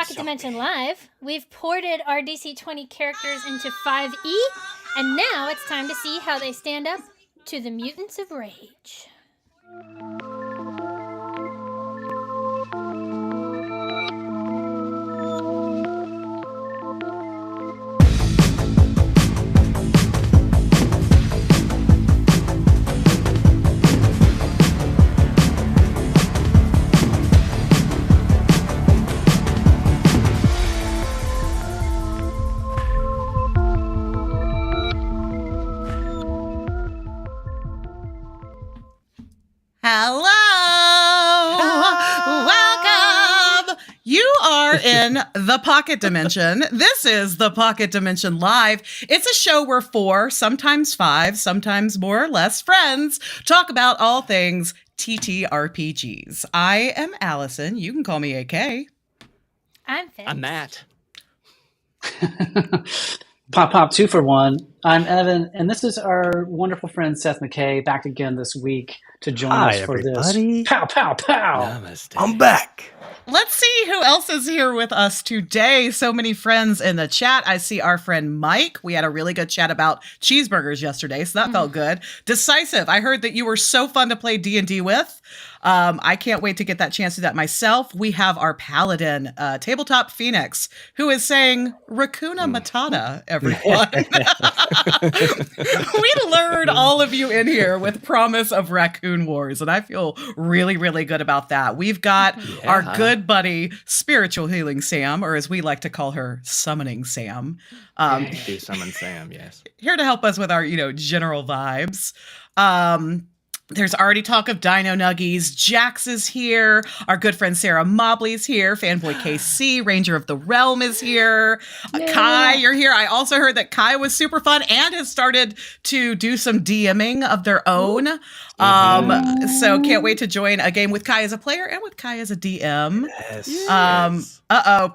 Pocket Dimension Live, we've ported our DC20 characters into 5e, and now it's time to see how they stand up to the Mutants of Rage. Welcome! You are in the Pocket Dimension. This is the Pocket Dimension Live. It's a show where 4, sometimes 5, sometimes more or less friends talk about all things TTRPGs. I am Allison. You can call me AK. I'm Finn. I'm Matt. Pop, 2 for 1. I'm Evan, and this is our wonderful friend Seth McKay back again this week to join us for everybody. this. Pow, pow, pow! Namaste. I'm back. Let's see who else is here with us today. So many friends in the chat. I see our friend Mike. We had a really good chat about cheeseburgers yesterday, so that felt good. Decisive. I heard that you were so fun to play D&D with. I can't wait to get that chance to do that myself. We have our Paladin, Tabletop Phoenix, who is saying Raccoona Matata, everyone. We lured all of you in here with promise of Raccoon Wars, and I feel really, really good about that. We've got our good buddy, Spiritual Healing Sam, or as we like to call her, Summoning Sam. Do summon Sam, yes. Here to help us with our, general vibes. There's already talk of Dino Nuggies. Jax is here. Our good friend Sarah Mobley's here. Fanboy KC, Ranger of the Realm is here. Kai, you're here. I also heard that Kai was super fun and has started to do some DMing of their own. So can't wait to join a game with Kai as a player and with Kai as a DM. Yes.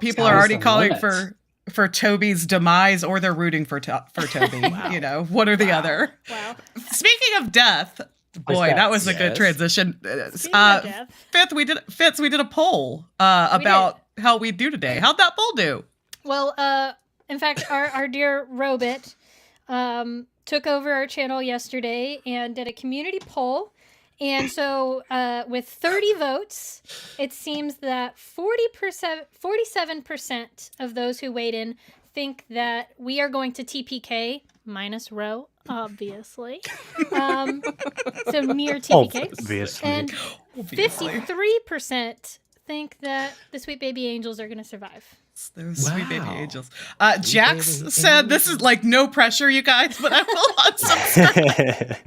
People are already calling for Toby's demise, or they're rooting for Toby. Wow. One or the other. Wow. Speaking of death, boy, that was a good transition. Fitz, we did a poll about how we do today. How'd that poll do? Well, in fact, our dear Robit took over our channel yesterday and did a community poll. And so with 30 votes, it seems that 47% of those who weighed in think that we are going to TPK minus Ro, obviously. So near TPK. Obviously. And 53% think that the Sweet Baby Angels are going to survive. Those sweet baby angels. Jax said this is like no pressure, you guys, but I will unsubscribe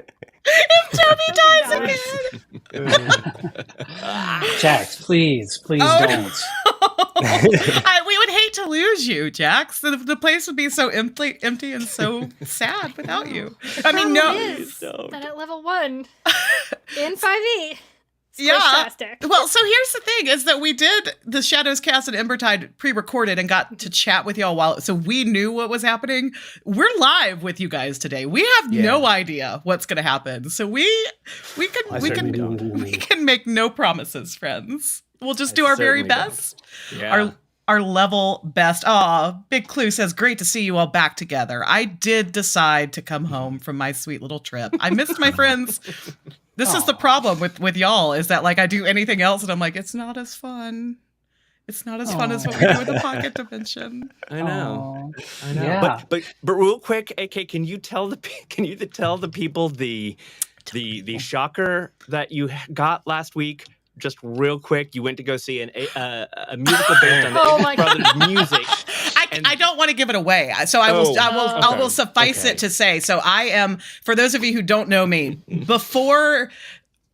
if Toby dies again. Jax, please don't. We would hate to lose you, Jax. The place would be so empty and so sad without you. I mean, no. That at level 1 in 5e. Yeah. Well, so here's the thing is that we did the Shadows Cast and Embertide pre-recorded and got to chat with y'all so we knew what was happening. We're live with you guys today. We have no idea what's going to happen. So we can make no promises, friends. We'll just do our very best. Yeah. Our level best. Big Clue says, great to see you all back together. I did decide to come home from my sweet little trip. I missed my friends. This is the problem with y'all, is that like I do anything else and I'm like, it's not as fun. It's not as fun as what we do with the Pocket Dimension. I know. Yeah. But real quick, AK, can you tell the people the shocker that you got last week? Just real quick, you went to go see a musical based on the Avett Brothers music. I don't want to give it away, so I will suffice it to say. So I am, for those of you who don't know me, before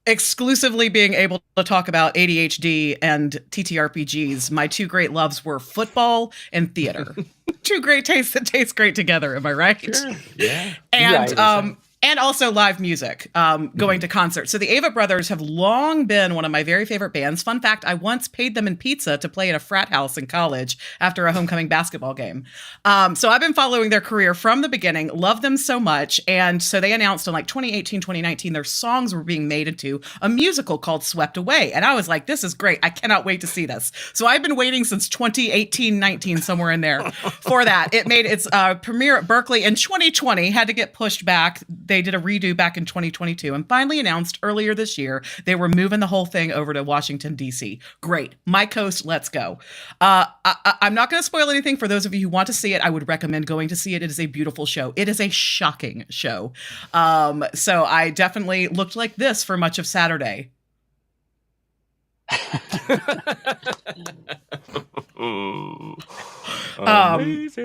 exclusively being able to talk about ADHD and TTRPGs, my 2 great loves were football and theater. 2 great tastes that taste great together. Am I right? Sure. Yeah. And And also live music, going to concerts. So the Avett brothers have long been one of my very favorite bands. Fun fact, I once paid them in pizza to play at a frat house in college after a homecoming basketball game. So I've been following their career from the beginning, love them so much. And so they announced in like 2018, 2019, their songs were being made into a musical called Swept Away. And I was like, this is great. I cannot wait to see this. So I've been waiting since 2018, 19, somewhere in there for that. It made its premiere at Berkeley in 2020, had to get pushed back. They did a redo back in 2022 and finally announced earlier this year they were moving the whole thing over to Washington, D.C. Great. My coast, let's go. I'm not going to spoil anything for those of you who want to see it. I would recommend going to see it. It is a beautiful show. It is a shocking show. So I definitely looked like this for much of Saturday.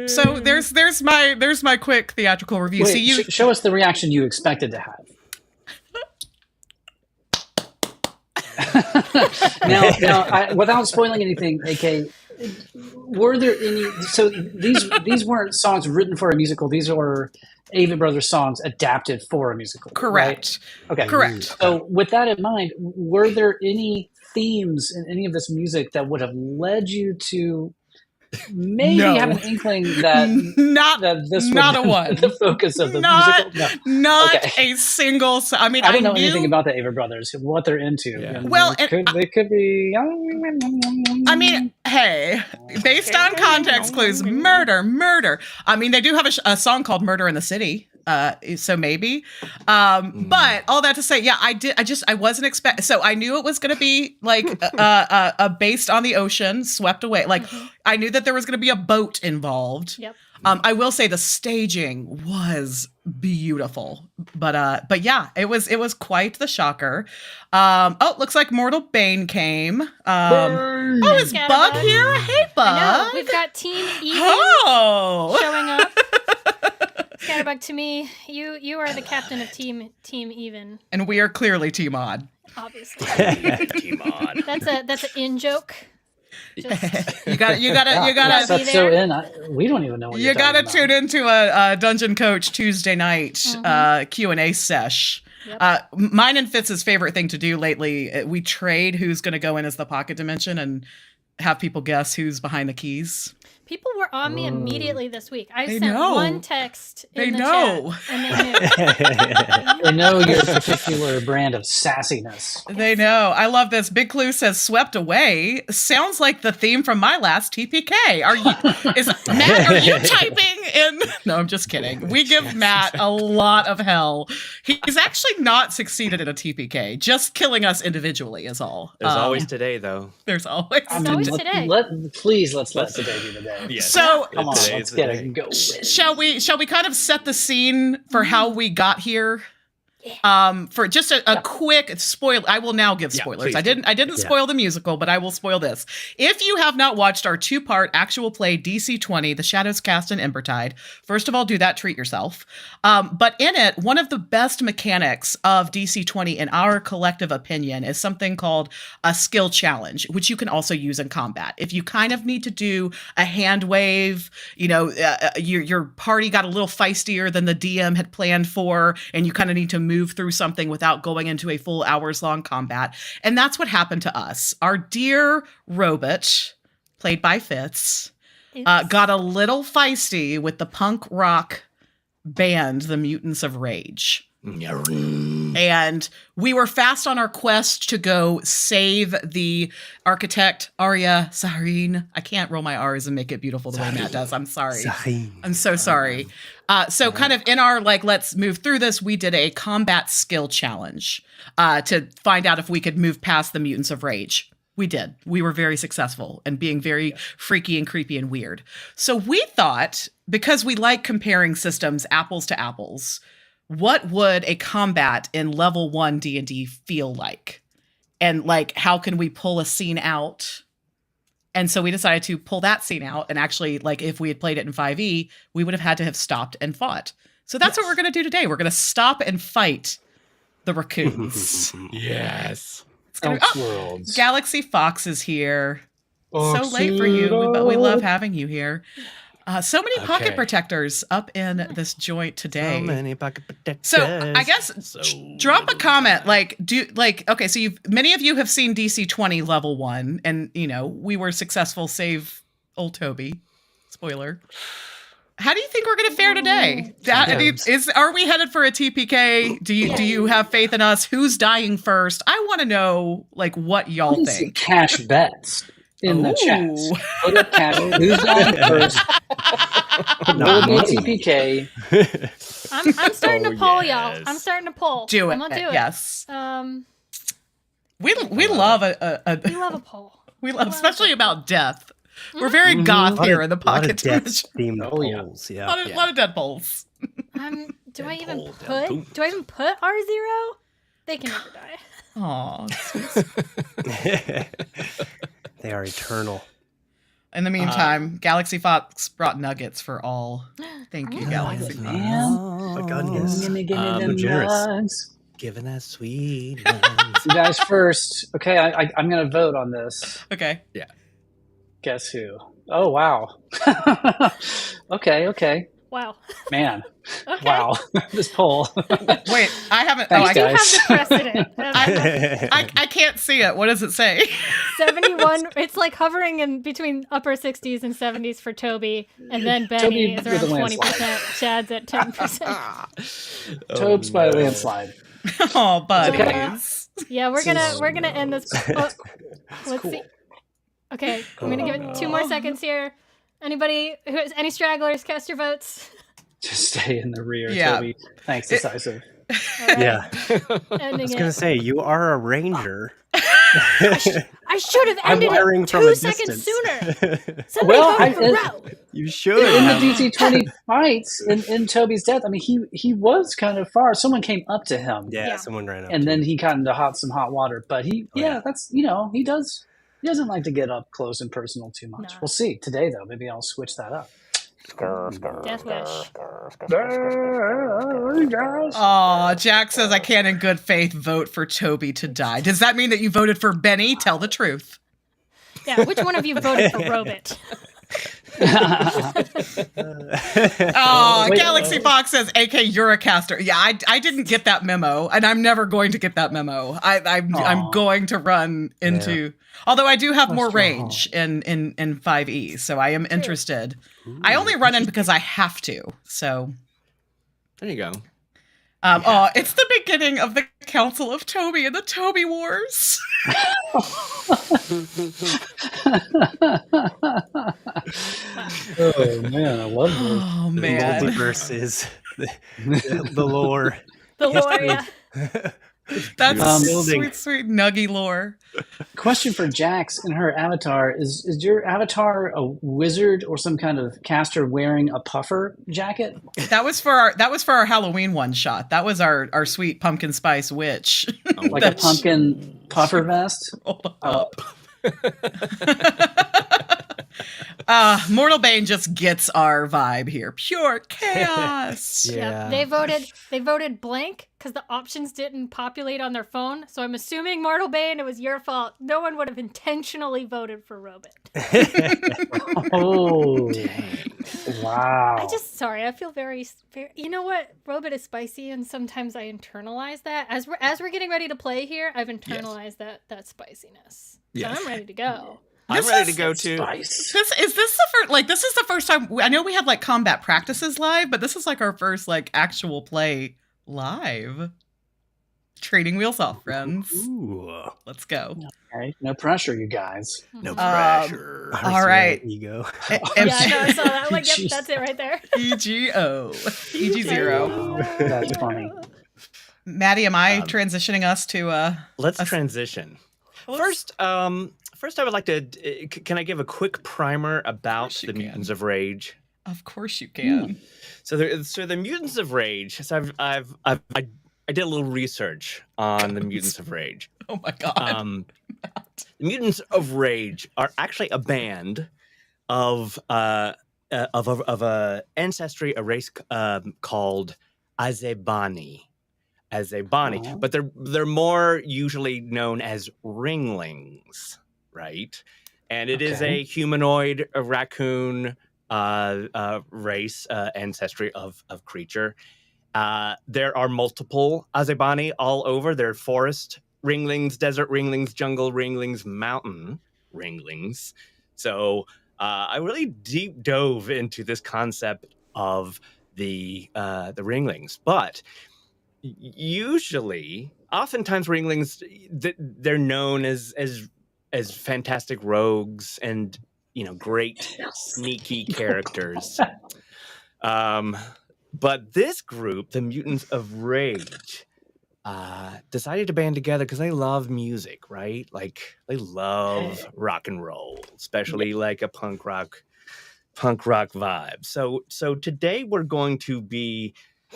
So there's my quick theatrical review. Wait, See you show us the reaction you expected to have. now, without spoiling anything, AK, were there any? So these weren't songs written for a musical. These were Avett Brothers songs adapted for a musical. correct. Right? Okay, Correct. So with that in mind, were there any themes in any of this music that would have led you to maybe No. have an inkling that this would not a be one. the focus of the Not- musical? No. Not Okay. a single. I mean, I don't know knew, anything about the Avett Brothers, what they're into. Yeah. And Well, they could be. I mean, hey, based on context clues, murder. I mean, they do have a song called "Murder in the City." So maybe, but all that to say, yeah, I wasn't expecting. So I knew it was going to be like based on the ocean, swept away. Like I knew that there was going to be a boat involved. Yep. I will say the staging was beautiful, but yeah, it was quite the shocker. Looks like Mortal Bane came. Is Scatterbug. Bug here? Hey, Bug. I know. We've got Team Even Oh. showing up. Scatterbug, to me, you are the captain of Team Even, And we are clearly Team Odd. obviously. Team on. That's an in joke. Just, You gotta gotta be That's so there. in. We don't even know what you you're gotta talking tune into a Dungeon Coach Tuesday night Q&A sesh. Yep. Mine and Fitz's favorite thing to do lately, we trade who's gonna go in as the pocket dimension and have people guess who's behind the keys. People were on me immediately this week. I They sent know. one text in They the know. chat, and they knew. They know your particular brand of sassiness. They know. I love this. Big Clue says "Swept Away" sounds like the theme from my last TPK. Matt? Are you typing in? No, I'm just kidding. We give Matt a lot of hell. He's actually not succeeded in a TPK. Just killing us individually is all. There's always today, though. There's always. It's always today. Please let's let today be the day. Yes. So Come on, Today's let's the get day. it going. shall we kind of set the scene for how we got here? For just a quick spoil, I will now give Yeah, spoilers. please I didn't spoil the musical, but I will spoil this. If you have not watched our 2-part actual play DC20, The Shadows Cast and Embertide, first of all, do that, treat yourself. But in it, one of the best mechanics of DC20, in our collective opinion, is something called a skill challenge, which you can also use in combat. If you kind of need to do a hand wave, your party got a little feistier than the DM had planned for, and you kind of need to move through something without going into a full hours-long combat. And that's what happened to us. Our dear Robot, played by Fitz, got a little feisty with the punk rock band, the Mutants of Rage. And we were fast on our quest to go save the architect, Arya Sarin. I can't roll my R's and make it beautiful the way Matt does. I'm sorry. I'm so sorry. So kind of in our, let's move through this, we did a combat skill challenge to find out if we could move past the Mutants of Rage. We did. We were very successful and being very freaky and creepy and weird. So we thought, because we like comparing systems apples to apples, what would a combat in level 1 D&D feel like? And how can we pull a scene out? And so we decided to pull that scene out. And actually, if we had played it in 5e, we would have had to have stopped and fought. So that's what we're going to do today. We're going to stop and fight the raccoons. Yes. Elseworlds. Galaxy Fox is here. So late for you, but we love having you here. So many pocket Okay. protectors up in this joint today. So many pocket protectors. So I guess So drop a many comment. pocket- Okay, so many of you have seen DC20 level 1, and we were successful, save old Toby. Spoiler. How do you think we're gonna fare today? Are we headed for a TPK? Do you have faith in us? Who's dying first? I want to know what y'all Put some think. cash bets in the chat. Ooh. Put up cash. Who's dying first? Will it be TPK? I'm starting to poll, y'all. yes. I'm starting to poll. Do it. I'm gonna do it. Yes. We We love a love a poll. we love, especially about death. We're very goth here in the pocket dimension. themed Oh, yeah. polls. A Yeah. lot of dead polls. Do I even Deadpool, put R0? They can never die. Aw. They are eternal. In the meantime, Galaxy Fox brought nuggets for all. Thank you, Oh, Galaxy Fox. Man. Oh, goodness. Gimme so them generous. nugs. Giving us sweet ones. You guys first. Okay, I'm going to vote on this. Okay. Guess who? Oh, wow. Okay. Wow. Man. Okay. Wow. This poll. Wait, I haven't. Thanks, I, Do have guys. the precedent. I can't see it. What does it say? 71. It's like hovering in between upper 60s and 70s for Toby, and then Benny Toby is with a around landslide. 20%. Chad's at 10%. Tobes by a landslide. Oh, buddies. Yeah, we're gonna end this. Oh, let's cool. see. Okay, I'm gonna give it 2 more seconds here. Anybody who has any stragglers, cast your votes. Just stay in the rear, Yeah. Toby. Thanks, decisive. All right, Yeah. I ending was it. going to say, you are a ranger. I should have I'm ended wiring it from 2 a seconds distance. sooner. Somebody Well, voted for I- Row. You should. In the have. DC20 fights, in Toby's death, I mean, he was kind of far. Someone came up to him, Yeah, Yeah. someone ran up. and to then him. he got into some hot water. But yeah. that's he does. He doesn't like to get up close and personal too much. No. We'll see today, though. Maybe I'll switch that up. Death wish. Aw, Jack says I can't in good faith vote for Toby to die. Does that mean that you voted for Benny? Tell the truth. Yeah, which one of you voted for Robit? Oh, Wait. Galaxy Fox says, AK, you're a caster. Yeah, I didn't get that memo, and I'm never going to get that memo. I'm Aw. going to run into... Although I do have more What's wrong? range in 5e, so I am interested. I only run in because I have to, so... There you go. It's the beginning of the Council of Toby and the Toby Wars. Oh man, I love this. Oh, The man. multiverse is the lore. The lore, yeah. That's Building. sweet, sweet Nuggy lore. Question for Jax in her avatar: Is your avatar a wizard or some kind of caster wearing a puffer jacket? That was for our Halloween one shot. That was our sweet pumpkin spice witch. Like a pumpkin puffer vest? Hold up. Mortal Bane just gets our vibe here. Pure chaos. Yeah. They voted blank because the options didn't populate on their phone. So I'm assuming Mortal Bane, it was your fault. No one would have intentionally voted for Robit. Oh, wow. I feel very, you know what? Robit is spicy, and sometimes I internalize that. As we're getting ready to play here, I've internalized that spiciness. Yes. So I'm ready to go. I'm ready to go too. Spice. This is the first time I know we had like combat practices live, but this is like our first like actual play live. Training wheels off, friends. Ooh. Let's go. Okay, no pressure, you guys. No Um, pressure. All right. Ego. Yeah, I know. I saw that. Like, yep, Jeez. that's it right there. EGO. EG0. That's funny. Maddie, am I transitioning us to Let's transition. First, I would like to. Can I give a quick primer about course you the can. Mutants of Rage? Of course you can. So the Mutants of Rage. So I did a little research on the Mutants of Rage. Oh my god. The Mutants of Rage are actually a band of a ancestry, a race called Azebani. Oh. But they're more usually known as ringlings, right? And it is Okay. a humanoid, a raccoon race ancestry of creature. There are multiple Azebani all over. There are forest ringlings, desert ringlings, jungle ringlings, mountain ringlings. So I really deep dove into this concept of the ringlings, but usually, oftentimes ringlings, they're known as fantastic rogues and great sneaky characters. But this group, the Mutants of Rage, decided to band together because they love music, right? Like they love rock and roll, especially like a punk rock vibe. So today we're going to be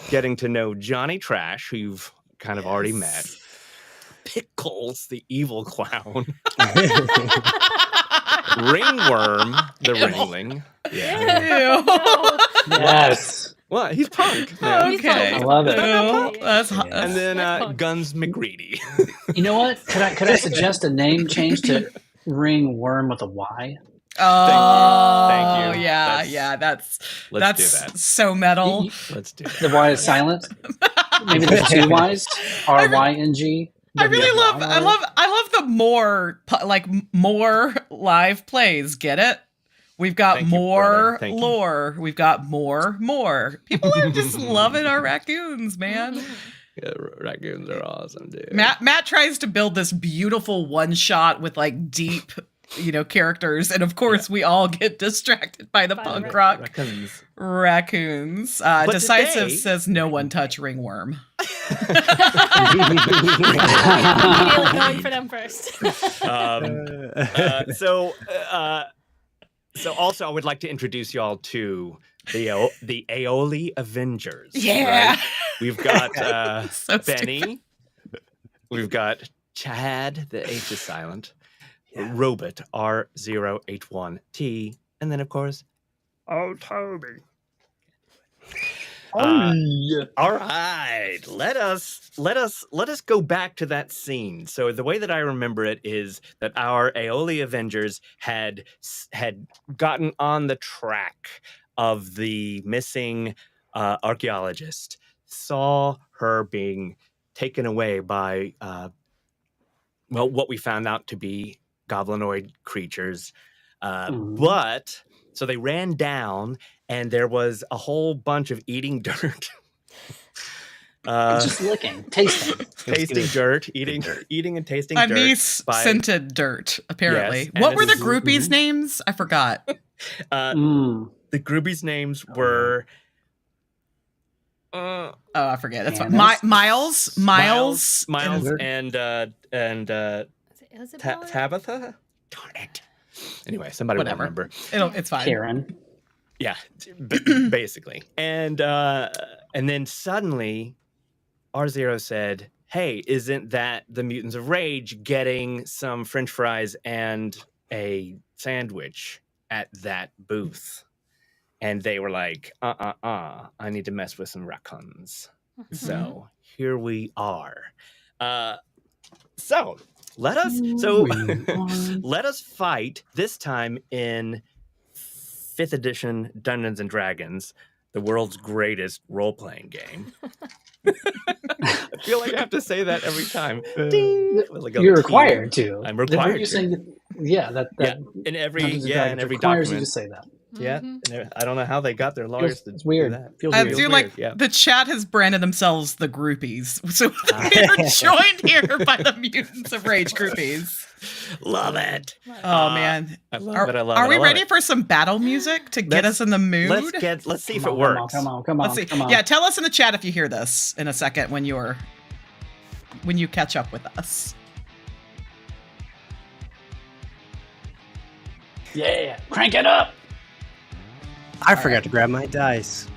getting to know Johnny Trash, who you've kind of already met. Pickles, the evil clown. Ringworm, the ringling. Yeah. Yes. What? He's punk. Okay. I love it. That's hot. And then Guns McGreedy. You know what? Could I suggest a name change to Ringworm with a Y? Oh, Thank you. Yeah, Let's do that. so metal. Let's do that. The Y is silent. Maybe there's two Y's. RYNG. I really love the more live plays. Get it? We've got Thank you, more brother. Thank you. lore. We've got more. People are just loving our raccoons, man. Yeah, raccoons are awesome, dude. Matt tries to build this beautiful one shot with like deep, characters, and of course we all get distracted by the punk rock raccoons. Decisive today- says no one touch ringworm. Immediately going for them first. So also I would like to introduce y'all to the Aioli Avengers. Yeah. Right? We've got So Benny. stupid. We've got Chad, the H is silent. Robot, R081T. And then, of course, Toby. All right, let us go back to that scene. So the way that I remember it is that our Aioli Avengers had gotten on the track of the missing archaeologist, saw her being taken away by what we found out to be goblinoid creatures, but so they ran down. And there was a whole bunch of eating dirt. Just licking, tasting dirt, eating and tasting dirt. Anise scented dirt, apparently. Yes, What were the and groupies' names? I forgot. The groupies' names were... Oh, I forget. That's fine. Candace? Miles, and Is it Tabitha? Darn it. Anyway, somebody will Whatever. remember. It's fine. Karen. Yeah, basically. And then suddenly, R0 said, "Hey, isn't that the Mutants of Rage getting some French fries and a sandwich at that booth?" And they were like, I need to mess with some raccoons. So here we are. So let us fight this time in 5th edition Dungeons and Dragons, the world's greatest role-playing game. I feel like I have to say that every time. Ding! Like You're required to. I'm required to. Saying, that in every requires document. you to say that. Yeah, and I don't know how they got their lawyers to It's weird. do that. Feels I weird. do like the chat has branded themselves the groupies. So they're joined here by the Mutants of Rage groupies. Love it. Oh man. I love it. Are we ready for some battle music to get us in the mood? Let's see if it works. Come on. Let's see. Yeah, tell us in the chat if you hear this in a second when you catch up with us. Yeah, crank it up. I forgot to grab my dice.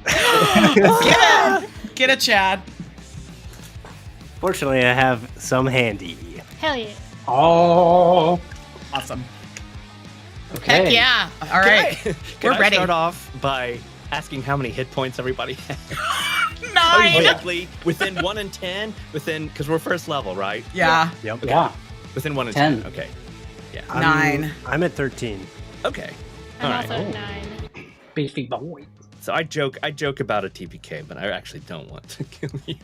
Get it, Chad. Fortunately, I have some handy. Hell yeah. Oh, Awesome. okay. Heck yeah. All right. Can We're I ready. start off by asking how many hit points everybody has? 9. Quickly, within 1 and 10, because we're first level, right? Yeah. Yep. Yeah. Within 1 and 10. 10. Okay. Yeah. 9. I'm at 13. Okay. I'm All also right. at 9. Beefy boy. So I joke about a TPK, but I actually don't want to kill you.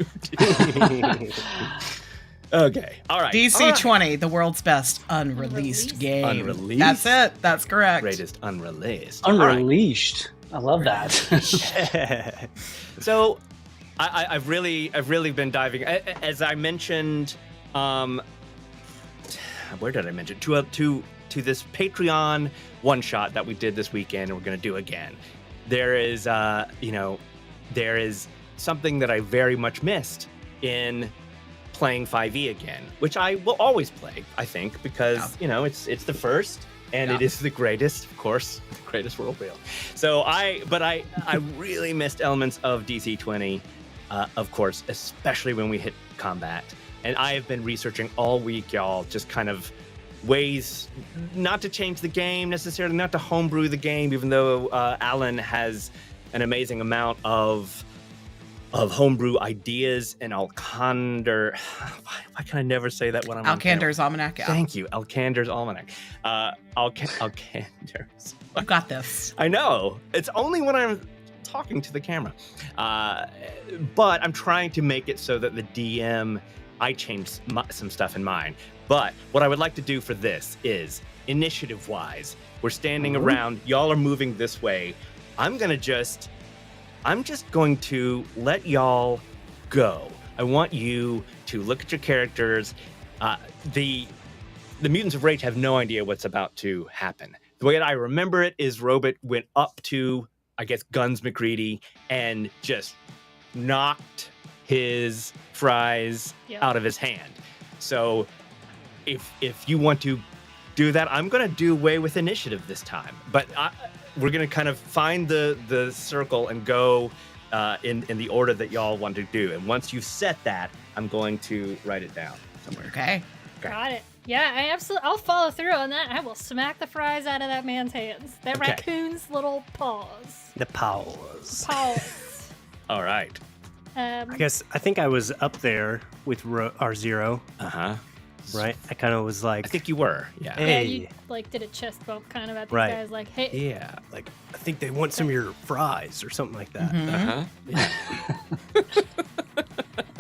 Okay, all right. DC20, the world's best unreleased game. Unreleased? That's it. That's correct. Greatest unreleased. All right. Unleashed. I love that. So, I've really been diving. As I mentioned, where did I mention? To this Patreon one shot that we did this weekend, and we're going to do again. There is, there is something that I very much missed in playing 5e again, which I will always play, I think, because it's the first. And it is the greatest, of course, the greatest world wheel. So I really missed elements of DC20, of course, especially when we hit combat. And I have been researching all week, y'all, just kind of ways not to change the game necessarily, not to homebrew the game, even though Alan has an amazing amount of homebrew ideas and Alcander. Why can I never say that when I'm Alcander's Almanac. Yeah. Thank you, Alcander's Almanac. Alcander's. You got this. I know. It's only when I'm talking to the camera. But I'm trying to make it so that the DM, I changed some stuff in mine. But what I would like to do for this is, initiative-wise, we're standing around, y'all are moving this way. I'm just going to let y'all go. I want you to look at your characters. The Mutants of Rage have no idea what's about to happen. The way that I remember it is Robert went up to, I guess, Guns McCready and just knocked his fries out of his hand. So if you want to do that, I'm going to do away with initiative this time. But we're going to kind of find the circle and go in the order that y'all want to do. And once you've set that, I'm going to write it down somewhere. Okay. Got it. Yeah, I'll follow through on that. I will smack the fries out of that man's hands. That raccoon's little paws. The paws. All right. I think I was up there with R0. Uh-huh. Right? I kind of was like... I think you were, yeah. Hey. Yeah, you did a chest bump kind of at these Right. guys, like, hey. Yeah. Like, I think they want some of your fries or something like that. Uh-huh.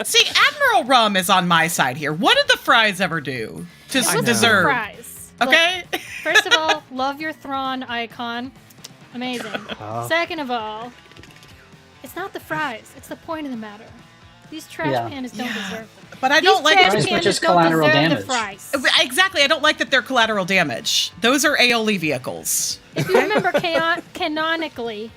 See, Admiral Rum is on my side here. What did the fries ever do to deserve? Fries. Okay. Look, first of all, love your Thrawn icon. Amazing. Second of all, it's not the fries. It's the point of the matter. These trash pandas don't deserve them. But I don't like These trash pandas don't deserve the fries. Exactly. I don't like that they're collateral damage. Those are AoE vehicles. If you remember canonically,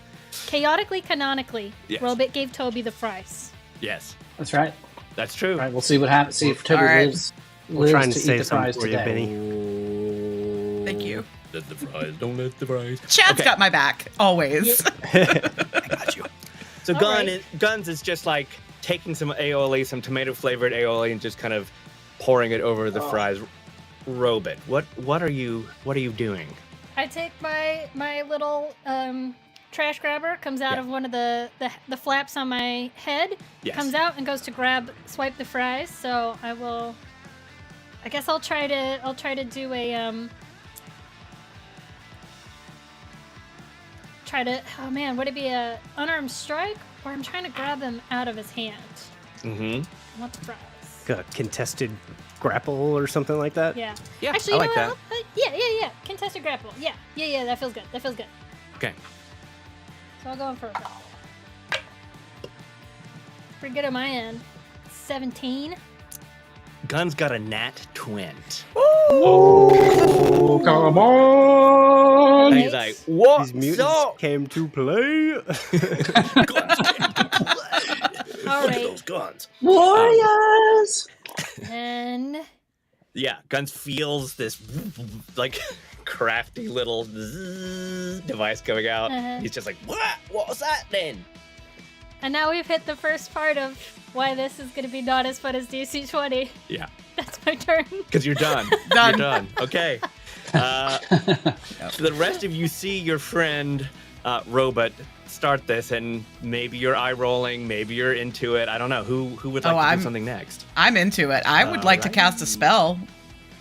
Yes. Robit gave Toby the fries. Yes. That's right. That's true. All right, we'll see what happens. See if Toby lives trying to to say eat the fries something for you, today. Benny. Thank you. Let the fries, don't let the fries. Chad's got my back, always. I got you. So All Guns is just like taking some aioli, some tomato-flavored aioli, and just kind of pouring it over the fries. Robit, what are you doing? I take my little trash grabber, comes out of one of the flaps on my head, comes out and goes to swipe the fries. So I guess I'll try to do a would it be a unarmed strike, or I'm trying to grab him out of his hand? Mm-hmm. I want the fries. A contested grapple or something like that? Yeah. Yeah, Actually, I you like know that. what? Yeah. Contested grapple. Yeah. That feels good. Okay. So I'll go in for a grapple. Pretty good on my end. 17. Guns got a nat 20. Oh, come on! And he's like, what? These mutants came to play. Guns came to play. All Look at right. those guns. Warriors! And Yeah, Guns feels this like crafty little device coming out. He's just like, what was that then? And now we've hit the first part of why this is going to be not as fun as DC20. Yeah. That's my turn. Because you're done. Done. You're done. Okay. So the rest of you see your friend Robot start this, and maybe you're eye rolling, maybe you're into it. I don't know. Who would like to do something next? I'm into it. I would like to cast a spell.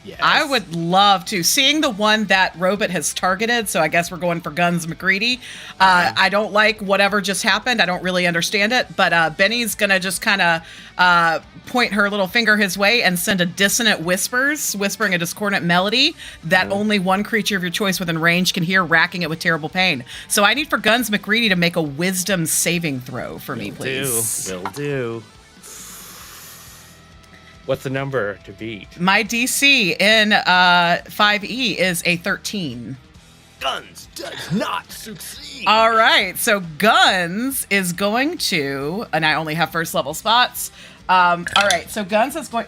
Yes. I would love to. Seeing the one that Robit has targeted, so I guess we're going for Guns McCready. I don't like whatever just happened. I don't really understand it, but Benny's going to just kind of point her little finger his way and send a dissonant whispering a discordant melody that only one creature of your choice within range can hear, racking it with terrible pain. So I need for Guns McCready to make a wisdom saving throw for me, please. Will do. What's the number to beat? My DC in 5e is a 13. Guns does not succeed. All right, so Guns is going to, and I only have first level spots. All right, so Guns is going,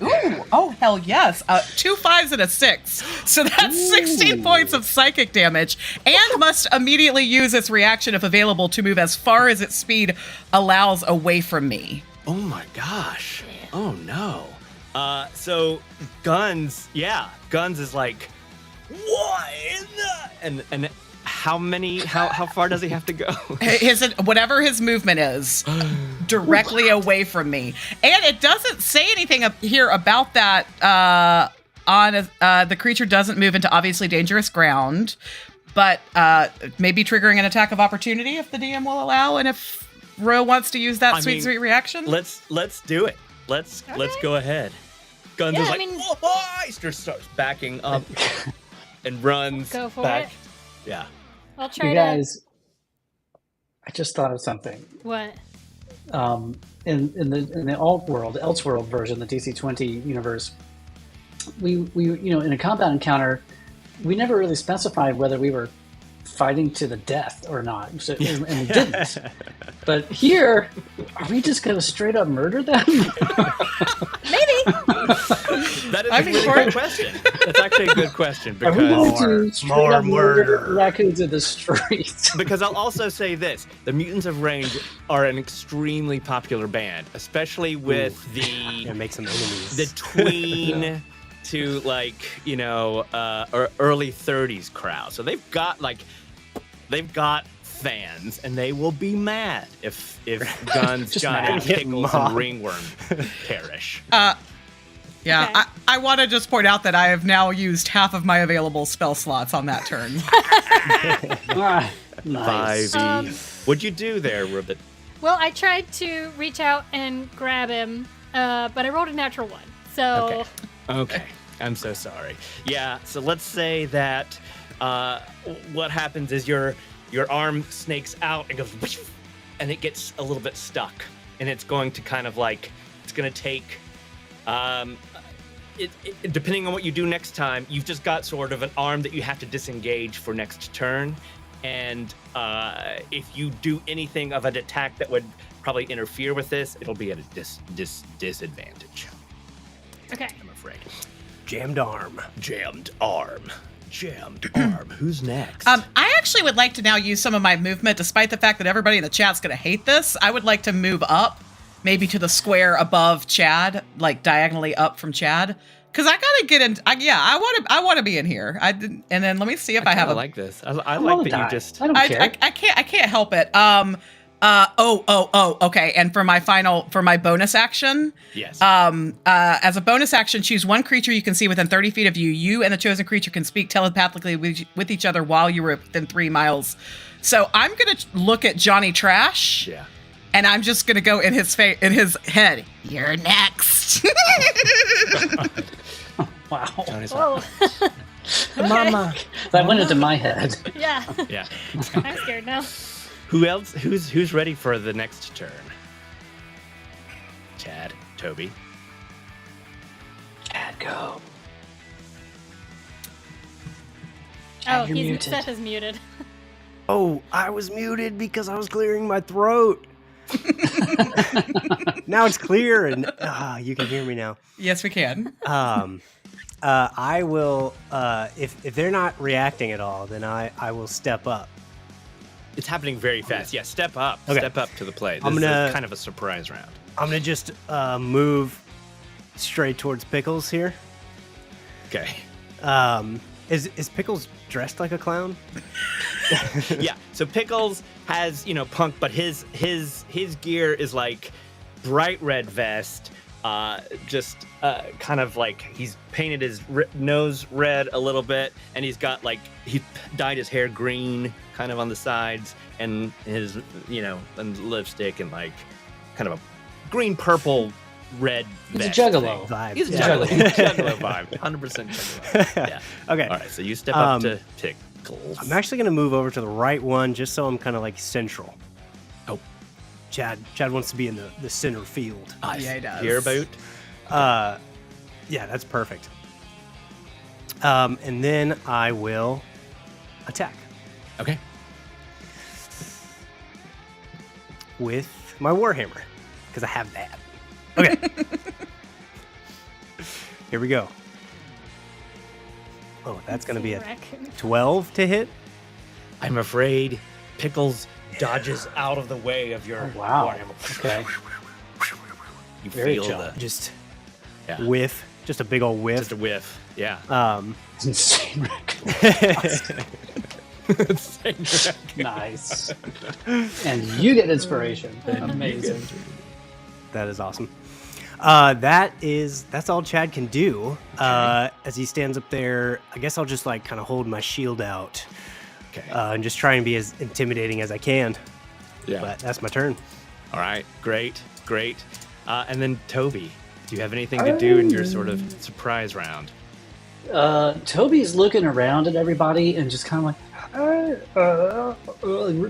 oh, hell yes. 2 5s and a 6. So that's 16 points of psychic damage, and must immediately use its reaction if available to move as far as its speed allows away from me. Oh my gosh. Oh no. So Guns is like, what in the, and how far does he have to go? Whatever his movement is, directly away from me. And it doesn't say anything up here about that. The creature doesn't move into obviously dangerous ground, but maybe triggering an attack of opportunity if the DM will allow, and if Ro wants to use that sweet reaction. Let's do it. Let's go ahead. Guns is like, he starts backing up and runs Go for back. it. Yeah. I'll try You to. guys, I just thought of something. What? In the Elseworld version, the DC20 universe, we in a combat encounter, we never really specified whether we were fighting to the death or not, so, and we didn't. But here, are we just going to straight up murder them? Maybe. That is a really good question. That's actually a good question Are we going because to straight up murder raccoons in the streets? because I'll also say this: the Mutants of Rage are an extremely popular band, especially with Yeah, make some enemies. the tween to early 30s crowd. So they've got fans, and they will be mad if Guns, Johnny, mad. Pickles, and Ringworm perish. Yeah, Okay. I want to just point out that I have now used half of my available spell slots on that turn. Nice. 5e. What'd you do there, Ribbit? Well, I tried to reach out and grab him, but I rolled a natural 1. So Okay. I'm so sorry. Yeah, so let's say that what happens is your arm snakes out and goes, whoosh, and it gets a little bit stuck. And it's going to kind of like, it's going to take, depending on what you do next time, you've just got sort of an arm that you have to disengage for next turn. And if you do anything of an attack that would probably interfere with this, it'll be at a disadvantage. okay. I'm afraid. Jammed arm. Jammed arm. Who's next? I actually would like to now use some of my movement, despite the fact that everybody in the chat's going to hate this. I would like to move up, maybe to the square above Chad, like diagonally up from Chad, because I gotta get in. I want to be in here. And then let me see if I have like this. I like that you just. I don't care. I can't help it. Okay. And for my bonus action, Yes. as a bonus action, choose one creature you can see within 30 feet of you. You and the chosen creature can speak telepathically with each other while you were within 3 miles. So I'm gonna look at Johnny Trash. Yeah. And I'm just gonna go in his head. You're next. Wow. Johnny's Whoa. Mama. That went into my head. Yeah. Yeah. I'm scared now. Who else? Who's ready for the next turn? Chad, Toby. Chad, go. Oh, You're muted. Seth is muted. Oh, I was muted because I was clearing my throat. Now it's clear and you can hear me now. Yes, we can. I will, if they're not reacting at all, then I will step up. It's happening very fast. Yeah, step up. Okay. Step up to the plate. I'm This gonna- is kind of a surprise round. I'm going to just move straight towards Pickles here. Okay. Is Pickles dressed like a clown? Yeah. So Pickles has, punk, but his gear is like bright red vest, just kind of like he's painted his nose red a little bit, and he's got like he dyed his hair green kind of on the sides, and his and lipstick and like kind of a green purple red He's a vest juggalo thing. Vibe. He's a Yeah. juggalo vibe, 100% juggalo. Yeah. Okay. All right, so you step up to Pickles. I'm actually going to move over to the right one just so I'm kind of like central. Oh. Chad wants to be in the center field. Yeah, he does. Hear about? Yeah, that's perfect. And then I will attack Okay. with my Warhammer because I have that. Okay. Here we go. Oh, that's going to be a Raccoon. 12 to hit. I'm afraid Pickles dodges out of the way of your Oh, wow. Warhammer. Okay. You Very feel chill. the Just Yeah. whiff. Just a big old whiff. just a whiff. Yeah. Insane raccoon. Same raccoon. Nice. And you get inspiration. Amazing. That is awesome. That's all Chad can do. As he stands up there, I guess I'll just like kind of hold my shield out Okay. and just try and be as intimidating as I can. Yeah. But that's my turn. All right. Great. And then Toby, do you have anything to do in your sort of surprise round? Toby's looking around at everybody and just kind of like,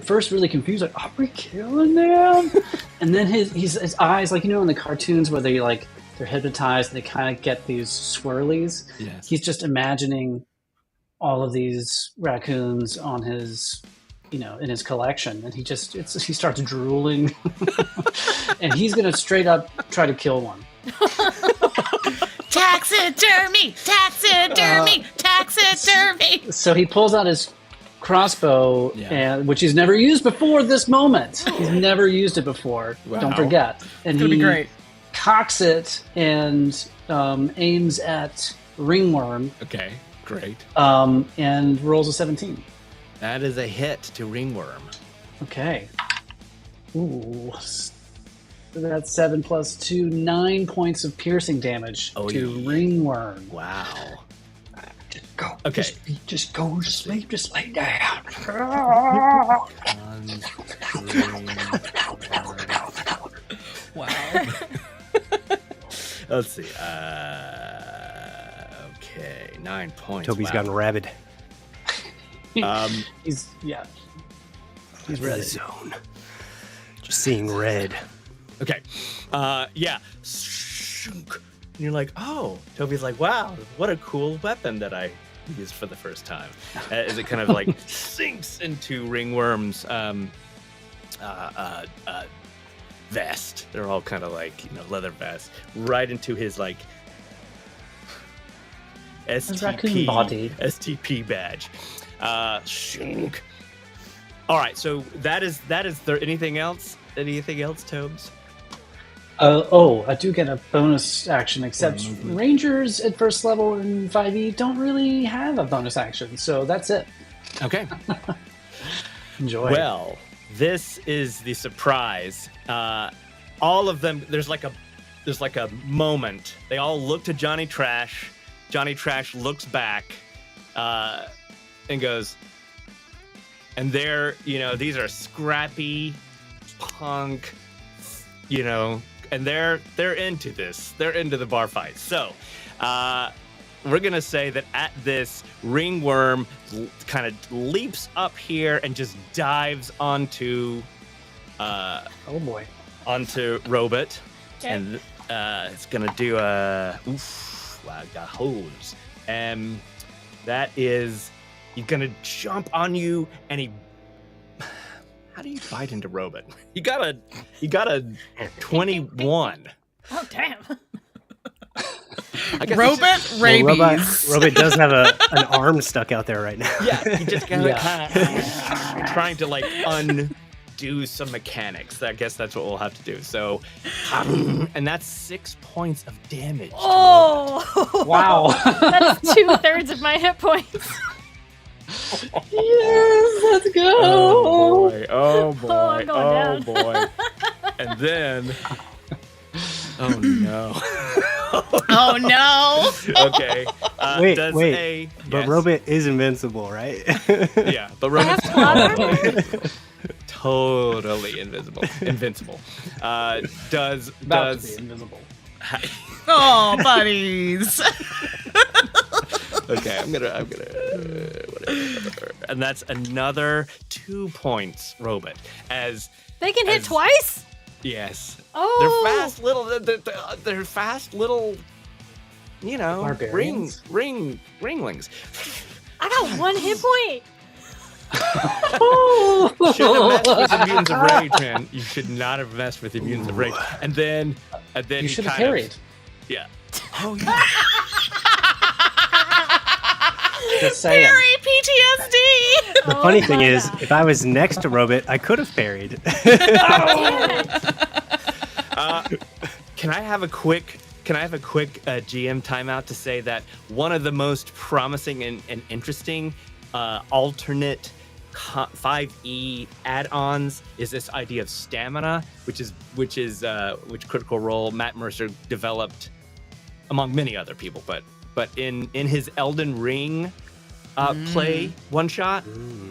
first really confused, like, are we killing them? And then his eyes, like, in the cartoons where they like they're hypnotized and they kind of get these swirlies. Yes. He's just imagining all of these raccoons on his, in his collection, and he starts drooling, and he's gonna straight up try to kill one. Taxidermy! Taxidermy! So he pulls out his crossbow, and which he's never used before this moment. He's never used it before. Wow. Don't forget. And It'll he be great. cocks it and aims at Ringworm, Okay. Great. and rolls a 17. That is a hit to Ringworm. Okay. Ooh. So that's 7 plus 2, 9 points of piercing damage to yeah. Ringworm. Wow. Go. Okay. Just go to sleep. Just lay down. Wow. Let's see. Okay, 9 points. Toby's Wow. gotten rabid. He's Red ready. zone. Just seeing red. Okay. Yeah. And you're like, oh. Toby's like, wow, what a cool weapon that I used for the first time. As it kind of like sinks into Ringworm's vest. They're all kind of like, leather vests. Right into his like raccoon body. STP badge. Shunk. All right, so that is there anything else? Anything else, Tobes? I do get a bonus action, except Rangers at first level in 5e don't really have a bonus action, so that's it. Okay. Enjoy. Well, this is the surprise. All of them, there's like a moment. They all look to Johnny Trash. Johnny Trash looks back and goes, and they're, these are scrappy punk, and they're into this. They're into the bar fight. So, we're gonna say that at this, Ringworm kind of leaps up here and just dives onto Oh boy. Robot, Okay. and it's gonna do a hose. That is, he's gonna jump on you, and he. How do you bite into Robot? You got a 21. Oh, damn. I guess Robot Well, rabies. Robot does have an arm stuck out there right now. Yeah, he just kind of trying to like undo some mechanics. I guess that's what we'll have to do. So, and that's 6 points of damage. to Oh, Wow. that's 2/3 of my hit points. Yes, let's go. Oh boy! Oh boy! I'm going down. boy! And then, oh no! Oh no! Okay. Wait, does wait. But yes. Robit is invincible, right? Yeah, but I have Robit's plot armor? totally invincible. Does About to be invisible. Oh, buddies. Okay, I'm gonna whatever. And that's another 2 points, Robit. As They can hit As- twice? yes, Oh. they're fast little. They're fast little. You know, Barbarians? ringlings. I got 1 hit point. Shouldn't have messed with the Mutants of Rage, man. You should not have messed with the Mutants of Rage. And then You he should have kind of- parried. Yeah. Oh yeah. Just saying. Harry PTSD. The Oh funny thing my is, God. if I was next to Robit, I could have parried. Damn it. Can I have a quick GM timeout to say that one of the most promising and interesting alternate 5e add-ons is this idea of stamina, which Critical Role Matt Mercer developed among many other people, but in his Elden Ring play one shot,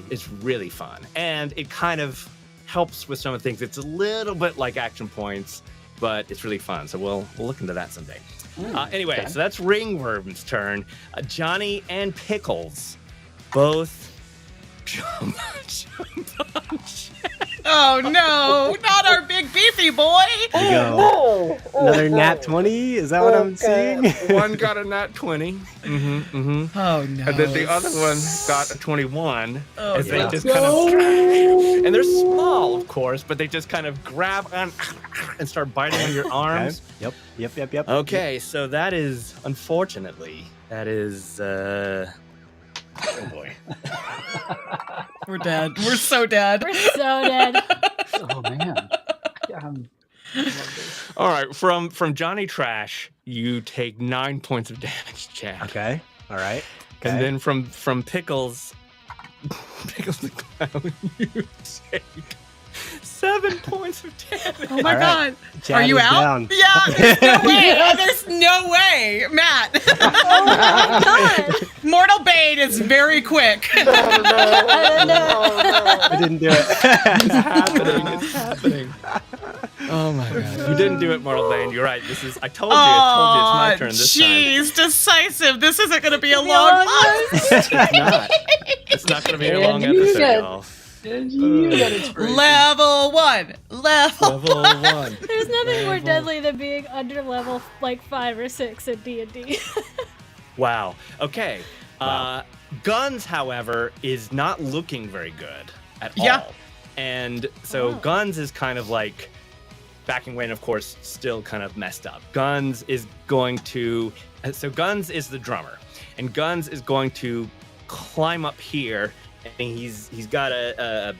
it's really fun, and it kind of helps with some of the things. It's a little bit like action points, but it's really fun. So we'll look into that someday. Anyway, okay. so that's Ringworm's turn. Johnny and Pickles both jump on Oh no, not our big beefy boy. There you go. Another nat 20? Is that what I'm seeing? One got a nat 20. Mm-hmm. Oh no. And then the other one got a 21. Oh, and they yeah. just kind of, and they're small, of course, but they just kind of grab on and start biting on your arms. Yep. Okay, so that is, unfortunately, oh boy. We're dead. We're so dead. We're so dead. Oh man. Yeah, I love this. All right, from Johnny Trash, you take 9 points of damage, Jack. Okay. All right. Okay. And then from Pickles the Clown, you take 7 points of damage. Oh my All right. god. Chad Are you is out? down. Yeah, there's no way. There's no way. Matt. Oh my God. Mortal Bane is very quick. I don't know. I didn't do it. It's happening. Oh my god. You didn't do it, Mortal Bane. You're right. I told you it's my turn this time. Jeez, decisive. This isn't going to be a long one. It's not. It's not going to be a long And you episode, get- y'all. And you got inspiration. Level 1. Level. Level 1. There's nothing more deadly than being under level like 5 or 6 at D&D. Wow. Okay. Guns, however, is not looking very good at Yeah. all. And so Oh. Guns is kind of like backing away, and of course, still kind of messed up. Guns is going to. So Guns is the drummer, and Guns is going to climb up here, and he's got a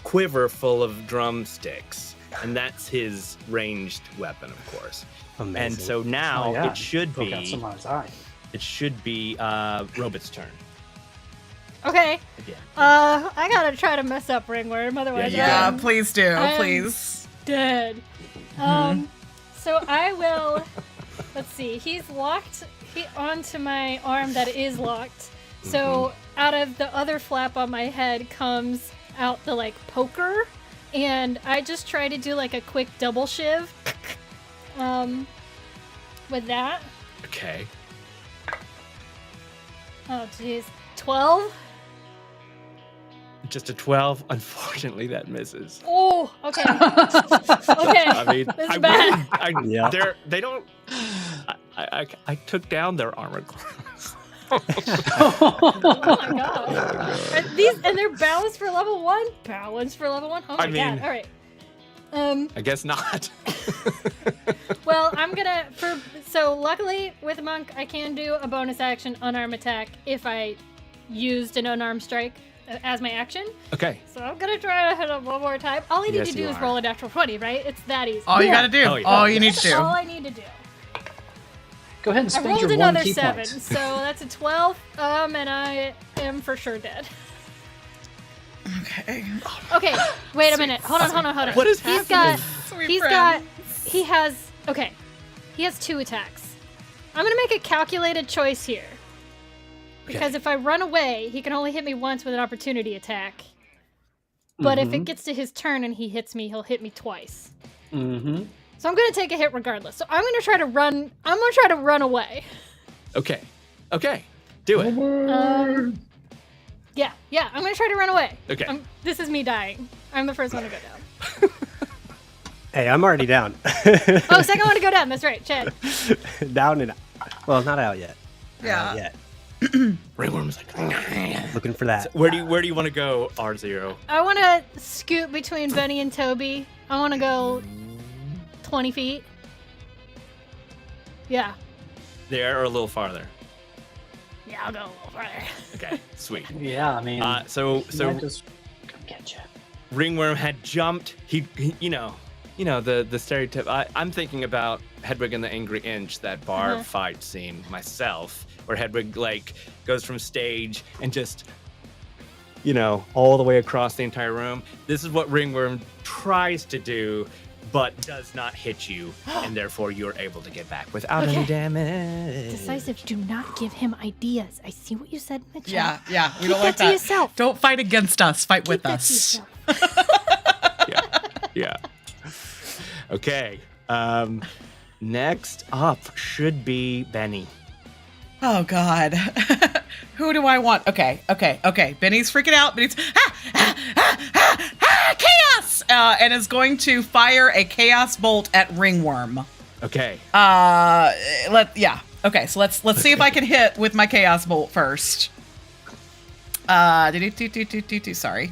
quiver full of drumsticks, and that's his ranged weapon, of course. Amazing. And so now Oh, yeah. it should Poke out be. someone's eye. It should be Robit's turn. Okay. Again. I gotta try to mess up Ringworm, otherwise Yeah, I'm please do. I'm- Please. dead. So I will. Let's see. He's locked onto my arm that is locked. So out of the other flap on my head comes out the like poker, and I just try to do like a quick double shiv. With that. Okay. Oh jeez. 12. Just a 12. Unfortunately, that misses. Oh. Okay. Okay. I mean, This is I bad. really, Yeah. they don't. I took down their armor class. Oh my god. Are these and they're balanced for level 1? Balanced for level 1? Oh my I mean- god. All right. I guess not. Well, I'm gonna so luckily with Monk I can do a bonus action unarmed attack if I used an unarmed strike as my action. Okay. So I'm gonna try to hit him one more time. All I need Yes, to do you is are. roll a natural 20, right? It's that easy. All you got to do. Oh, yeah. All you need to That's all do. I need to do. Go ahead and I spend rolled your one another key 7, point. so that's a 12. And I am for sure dead. Okay. Okay, wait a minute. Hold on. What is He's happening? got. Sweet He's friend. got. He has. Okay. He has 2 attacks. I'm gonna make a calculated choice here. Because if I run away, he can only hit me once with an opportunity attack. But if it gets to his turn and he hits me, he'll hit me twice. Mm-hmm. So I'm gonna take a hit regardless. So I'm gonna try to run. I'm gonna try to run away. Okay. Do it. Yeah. I'm gonna try to run away. Okay. This is me dying. I'm the first one to go down. Hey, I'm already down. Oh, second one to go down. That's right, Chad. Down and well, not out yet. Yeah. Yet. Ringworm's like, Looking for that. where do you want to go, R0? I want to scoot between Benny and Toby. I want to go 20 feet. Yeah. There or a little farther? Yeah, I'll go a little further. Okay, sweet. Yeah, I mean, So might just come get you. Ringworm had jumped. He you know the stereotype. I'm thinking about Hedwig and the Angry Inch, that bar fight scene myself, where Hedwig like goes from stage and just all the way across the entire room. This is what Ringworm tries to do, but does not hit you, and therefore you're able to get back without any damage. Decisive, do not give him ideas. I see what you said in the chat. Yeah. We Keep don't like that to that. yourself. Don't fight against us. Fight with Keep that to us. yourself. Yeah. Okay. Next up should be Benny. Oh God. Who do I want? Okay. Benny's freaking out. Benny's chaos, and is going to fire a chaos bolt at Ringworm. Okay. Okay. So let's see if I can hit with my chaos bolt first. Sorry.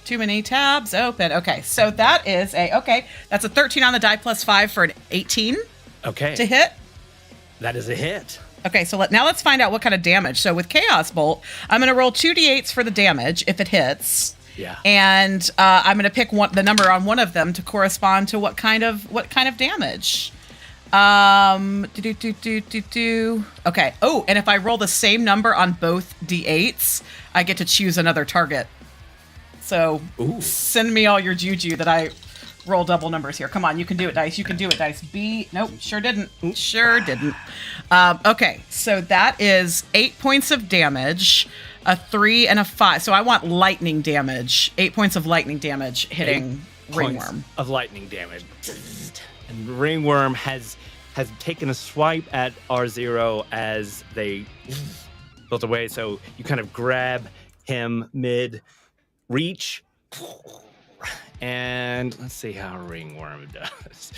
Too many tabs open. Okay, so that's a 13 on the die plus 5 for an 18 Okay. to hit. That is a hit. Okay, so now let's find out what kind of damage. So with Chaos Bolt, I'm going to roll 2d8s for the damage if it hits. Yeah. And I'm going to pick the number on one of them to correspond to what kind of damage. Okay. Oh, and if I roll the same number on both d8s, I get to choose another target. So send me all your juju that I roll double numbers here. Come on, you can do it, dice. You can do it, dice. Nope, sure didn't. Okay, so that is 8 points of damage, a 3 and a 5. So I want lightning damage. 8 points of lightning damage hitting Ringworm. Of lightning damage. And Ringworm has taken a swipe at R0 as they built away. So you kind of grab him mid-reach. And let's see how Ringworm does.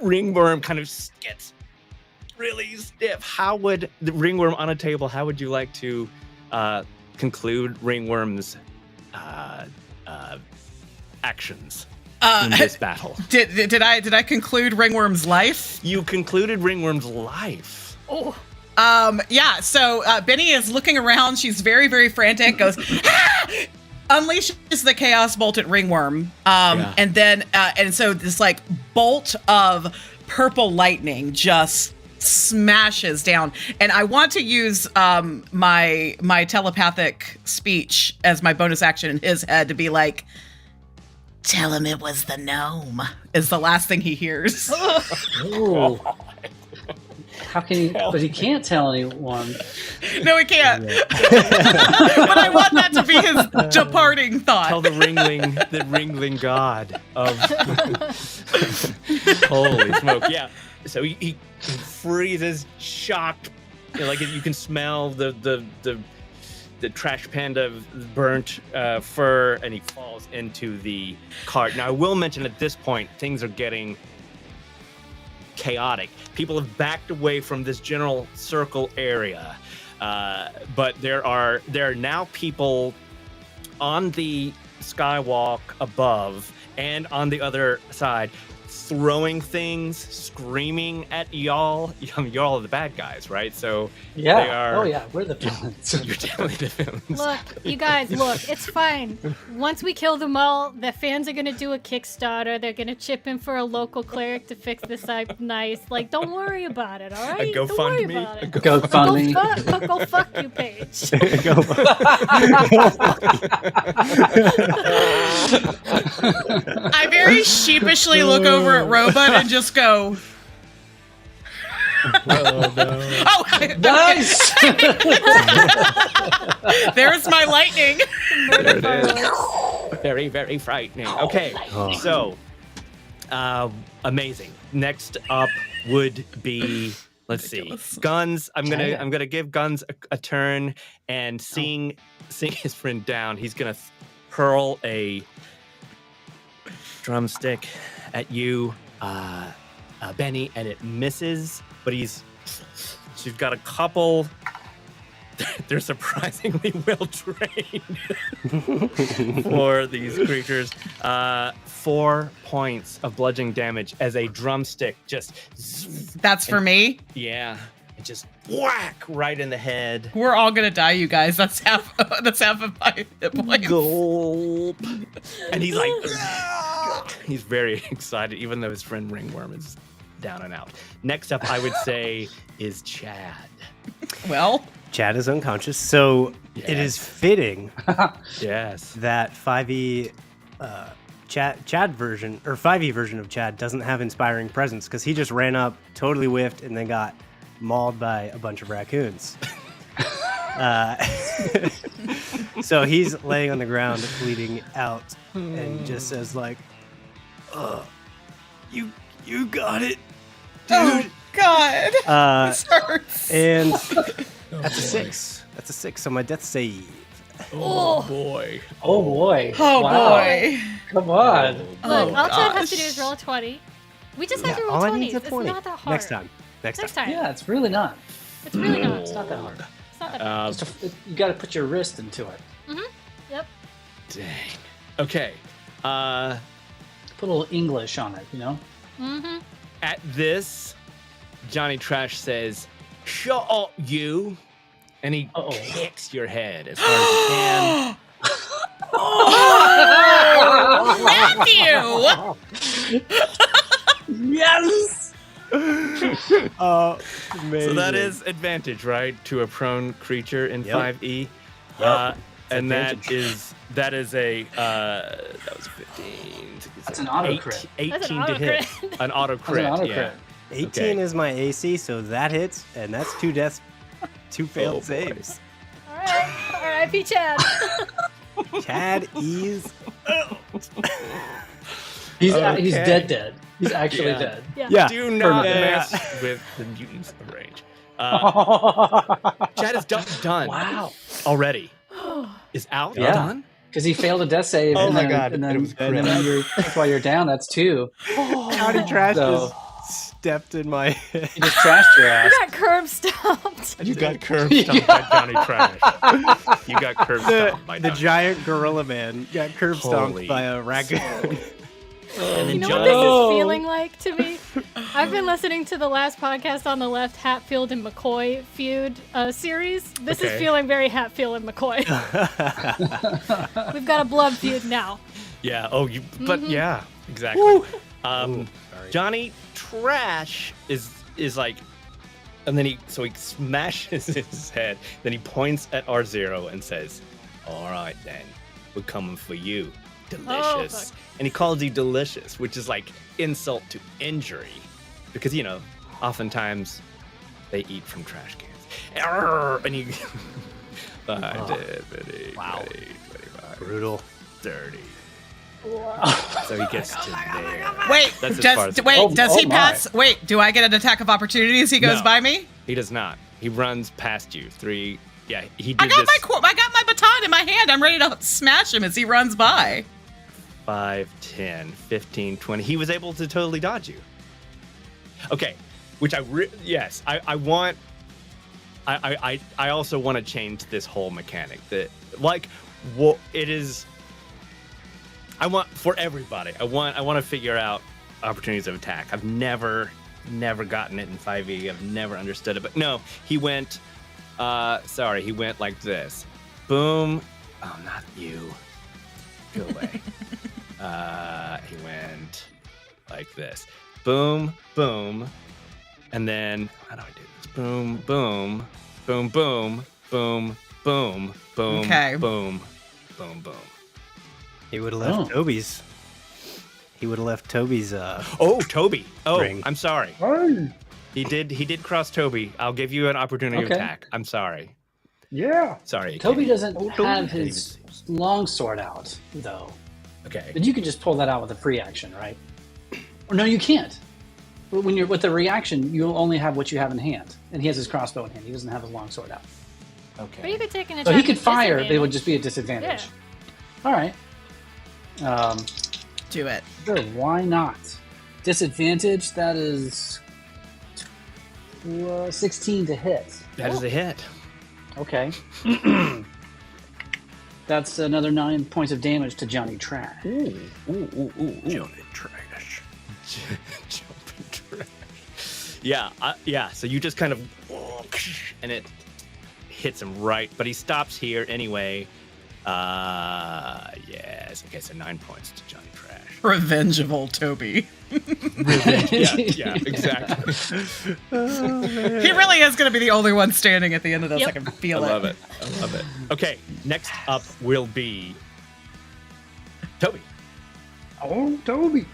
Ringworm kind of gets really stiff. How would the Ringworm on a table, how would you like to conclude Ringworm's actions in this battle? Did I conclude Ringworm's life? You concluded Ringworm's life. Oh. Yeah, so Benny is looking around. She's very, very frantic, goes, ah! Unleashes the Chaos Bolt at Ringworm. And then, and so this like bolt of purple lightning just smashes down. And I want to use my telepathic speech as my bonus action in his head to be like, tell him it was the gnome, is the last thing he hears. Ooh. How can he? But he can't tell anyone. No, he can't. But I want that to be his departing thought. Tell the ringling god of holy smoke. Yeah. So he freezes, shocked. Like you can smell the trash panda of burnt fur, and he falls into the cart. Now I will mention at this point things are getting chaotic. People have backed away from this general circle area, but there are now people on the skywalk above and on the other side throwing things, screaming at y'all. Y'all are the bad guys, right? So Yeah. they are. Oh yeah, we're the villains. You're definitely the villains. Look, you guys, it's fine. Once we kill them all, the fans are gonna do a Kickstarter. They're gonna chip in for a local cleric to fix this up nice. Like, don't worry about it, all right? Go Don't fund worry me. about it. Go fund me. Go fuck you, Paige. I very sheepishly look over at Robot and just go, Oh, no. Oh, Nice. there's my lightning. Murder fireworks. Very, very frightening. Okay, so amazing. Next up would be Ridiculous. Guns. I'm gonna give Guns a turn, and seeing his friend down, he's gonna hurl a drumstick at you, Benny, and it misses. But she's got a couple. They're surprisingly well trained for these creatures. 4 points of bludgeoning damage as a drumstick just. That's for me. Yeah, it just whack right in the head. We're all gonna die, you guys. That's half. That's half of my hit points. Gulp. And he's like, he's very excited, even though his friend Ringworm is down and out. Next up, I would say, is Chad. Well, Chad is unconscious, so it is fitting Yes. that 5e Chad version or 5e version of Chad doesn't have inspiring presence because he just ran up, totally whiffed, and then got mauled by a bunch of raccoons. So he's laying on the ground, bleeding out, and just says like, "You got it, dude." oh God, this hurts. And that's a 6. That's a 6 on my death save. Oh boy. Oh boy. Oh Wow. boy. Come on. Look, Oh, all Chad has to do gosh. is roll a 20. We just have Yeah, to roll all I 20s. need is a It's 20. not that hard. Next time. Next time. Yeah, it's really not. It's really not. It's not that hard. It's not that hard. You got to put your wrist into it. Yep. Dang. Okay. Put a little English on it, you know? Mm-hmm. At this, Johnny Trash says, "Shut up, you!" And he kicks your head as hard as he can. Oh, Matthew! Yes! Amazing. So that is advantage, right, to a prone creature in Yep. 5e. Yep. And advantage. that is a that was 15. That's an auto crit. 18 That's an to auto hit. crit. An auto That's crit. an auto yeah. crit. 18 Okay. is my AC, so that hits, and that's 2 deaths, 2 failed boy. saves. All right. R.I.P. Chad. Chad is. He's Okay. dead. He's actually Yeah. dead. Yeah. Yeah. Do not Yeah. mess with the Mutants of Rage. Chad is done Wow. already. Is out? Yeah. Done? Because he failed a death save. Oh and my then, God, And then, it was and then crit. while you're down, that's 2. Johnny Trash So- just stepped in my head. He just trashed your ass. You got curb stomped. You got curb stomped by Johnny Trash. You got curb stomped by The Johnny. giant gorilla man got curb stomped Holy by a raccoon. And then You know Johnny. what this is feeling like to me? I've been listening to the last podcast on the left, Hatfield and McCoy feud series. This is Okay. feeling very Hatfield and McCoy. We've got a blood feud now. Yeah. Oh, you. But Mm-hmm. yeah, exactly. Johnny Trash is like, and then he smashes his head. Then he points at R0 and says, "All right, then, we're coming for you, delicious." fuck. And he calls you delicious, which is like insult to injury, because oftentimes they eat from trash cans. Arrgh! And he. 5, 10, 15, Wow. 20, 25, Brutal. 30. So he gets to there. Wait, That's as far as- does he my. pass? Wait, do I get an attack of opportunity as he goes No. by me? He does not. He runs past you. 3. Yeah, he I did got this. I got my baton in my hand. I'm ready to smash him as he runs by. 5, 10, 15, 20. He was able to totally dodge you. Okay, which yes, I want. I also want to change this whole mechanic. That like what it is. I want for everybody. I want to figure out opportunities of attack. I've never gotten it in 5e. I've never understood it. But no, he went. He went like this. Boom. Oh, not you. Go away. He went like this. Boom, boom. And then, how do I do this? Boom, boom, boom, boom, boom, boom, boom, Okay. boom, boom, boom. He would have left Toby's. He would have left Toby's. Oh, Toby. Oh, Ring. I'm sorry. He did cross Toby. I'll give you an opportunity Okay. to attack. I'm sorry. Yeah. Sorry. Toby Kenny. doesn't Toby have can't even his see. long sword out, though. Okay. But you can just pull that out with a free action, right? Or no, you can't. When you're with the reaction, you'll only have what you have in hand, and he has his crossbow in hand. He doesn't have his long sword out. But you could take an attack. So he could with fire, but it would disadvantage. just be a disadvantage. Yeah. All right. Do it. Sure, why not? Disadvantage, that is 16 to hit. That is a hit. Okay. That's another 9 points of damage to Johnny Trash. Ooh. Jumping trash. Jumping trash. Yeah. So you just kind of, and it hits him right, but he stops here anyway. Yes. Okay, so 9 points to Johnny Trash. Revenge of old Toby. Yeah, exactly. He really is going to be the only one standing at the end of this. Yep. I can feel I it. love it. I love it. Okay, next up will be Toby. Oh, Toby.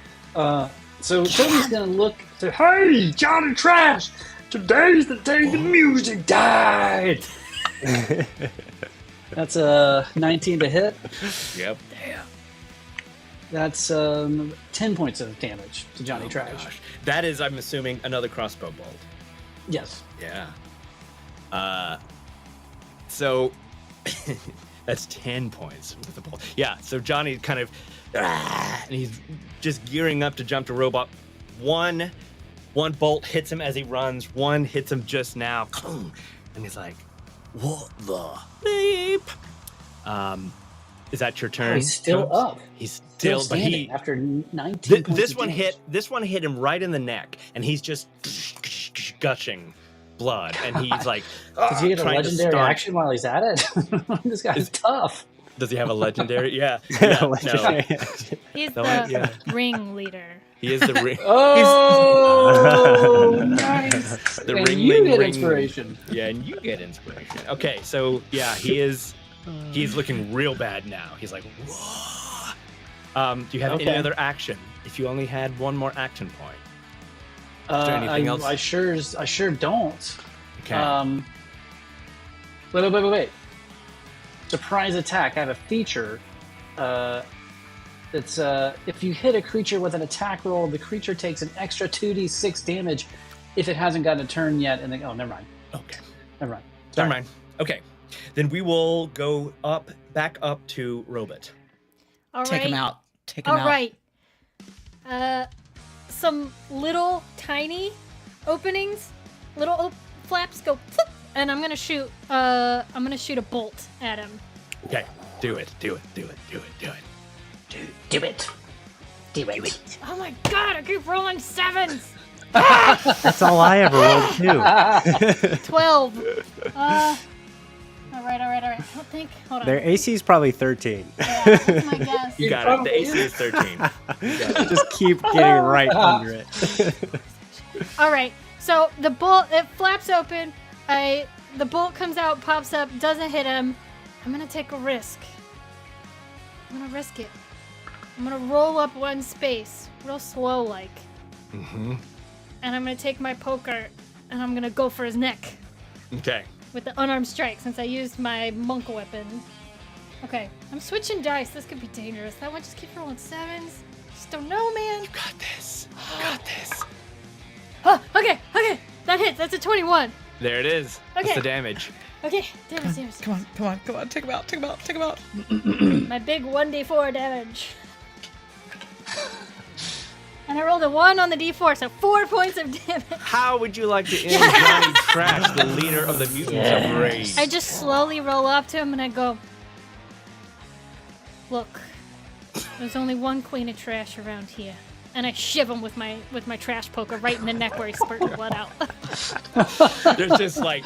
So Toby's gonna look to, hey, Johnny Trash, today's the day the music died. That's a 19 to hit. Yep. That's 10 points of damage to Johnny Oh, Trash. gosh. That is, I'm assuming, another crossbow bolt. Yes. Yeah. So that's 10 points with the bolt. Yeah. So Johnny kind of, and he's just gearing up to jump to Robot. One bolt hits him as he runs. One hits him just now, and he's like, "What the bleep?" Is that your turn? Oh, he's still Jones? up. He's Still still, but standing he. after 19 points This of one damage. This one hit him right in the neck, and he's just gushing blood, and he's like, Does he get a trying to legendary staunch- action while he's at it? This guy's tough. Does he have a legendary? Yeah. No. He's No, the yeah. ring leader. He is the ring. Oh, nice. The And ring, you ring, get ring. inspiration. Yeah, and you get inspiration. Okay, so yeah, he's looking real bad now. He's like, whoa. Do you have any Okay. other action? If you only had one more action point. Is there anything else? I sure don't. Okay. Wait. Surprise attack. I have a feature. It's if you hit a creature with an attack roll, the creature takes an extra 2d6 damage if it hasn't gotten a turn yet. And then, oh, never mind. Okay. Never mind. Never mind. Okay. Then we will go back up to Robot. All Take right. him out. Take him All out. right. Some little tiny openings, little flaps go, flip, and I'm gonna shoot. I'm gonna shoot a bolt at him. Okay. Do it. Do it. Oh my god! I keep rolling sevens. That's all I ever rolled too. 12. All right. I don't think. Hold on. Their AC is probably 13. Yeah, that's my guess. You got it. The AC is 13. Just keep getting right under it. All right. So the bolt it flaps open. The bolt comes out, pops up, doesn't hit him. I'm gonna take a risk. I'm gonna risk it. I'm gonna roll up one space, real slow like. Mm-hmm. And I'm gonna take my poker and I'm gonna go for his neck Okay. with the unarmed strike since I used my monk weapon. Okay, I'm switching dice. This could be dangerous. That one just keeps rolling sevens. Just don't know, man. Got this. Got this. Oh, okay. That hits. That's a 21. There it is. That's Okay. the damage. Okay, damage. Come on. Take him out. My big 1d4 damage. And I rolled a 1 on the d4, so 4 points of damage. How would you like to end Johnny Trash, the leader of the Mutants of Rage? I just slowly roll up to him and I go, look, there's only one queen of trash around here. And I shiv him with my trash poker right in the neck where he's spurting blood out. There's just like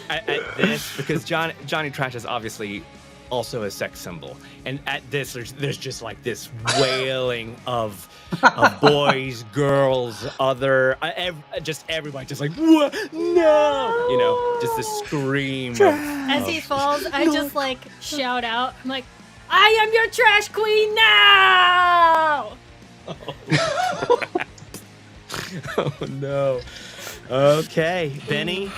at this, because Johnny Trash is obviously also a sex symbol, and at this there's just like this wailing of boys, girls, just everybody just like, what? No, you know, just this scream As he falls, I just like shout out, I'm like, I am your trash queen now! Oh no. Okay, Benny,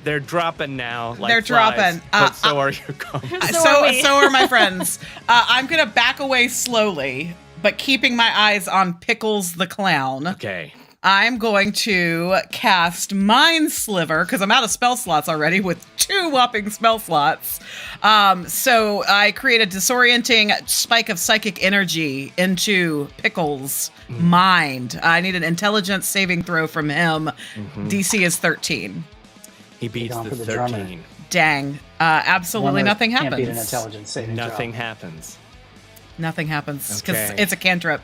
they're dropping now. Like They're flies, dropping. but so are your comments. So are my friends. I'm gonna back away slowly, but keeping my eyes on Pickles the Clown. Okay. I'm going to cast Mind Sliver because I'm out of spell slots already with 2 whopping spell slots. So I create a disorienting spike of psychic energy into Pickles' mind. I need an intelligence saving throw from him. DC is 13. He beats Gone the for the drummer. 13. Dang. Absolutely Drummer nothing Can't beat an happens. intelligence saving throw. Nothing happens. Nothing happens because Okay. it's a cantrip.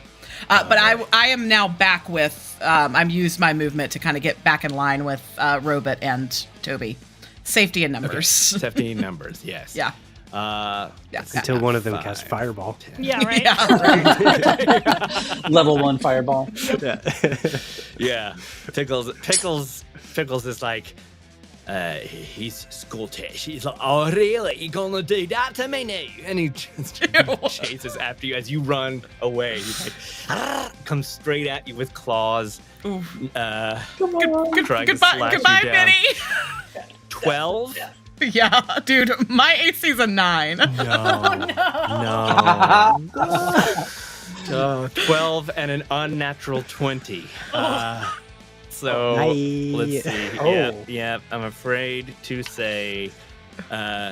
But I am now back with, I'm used my movement to kind of get back in line with Robot and Toby. Safety in numbers. 17 numbers, yes. Yeah. Yeah. Until one of them casts Fireball. Yeah, right. Yeah. Level 1 fireball. Yeah. Pickles is like, he's Scottish. He's like, oh, really? You gonna do that to me now? And he just chases after you as you run away. He's like, comes straight at you with claws. Come on. Trying to Goodbye, slash goodbye, you down. Benny. 12? Yeah, dude, my AC's a 9. No. 12 and an unnatural 20. So Nice. let's see. Oh. Yeah, I'm afraid to say. Oh,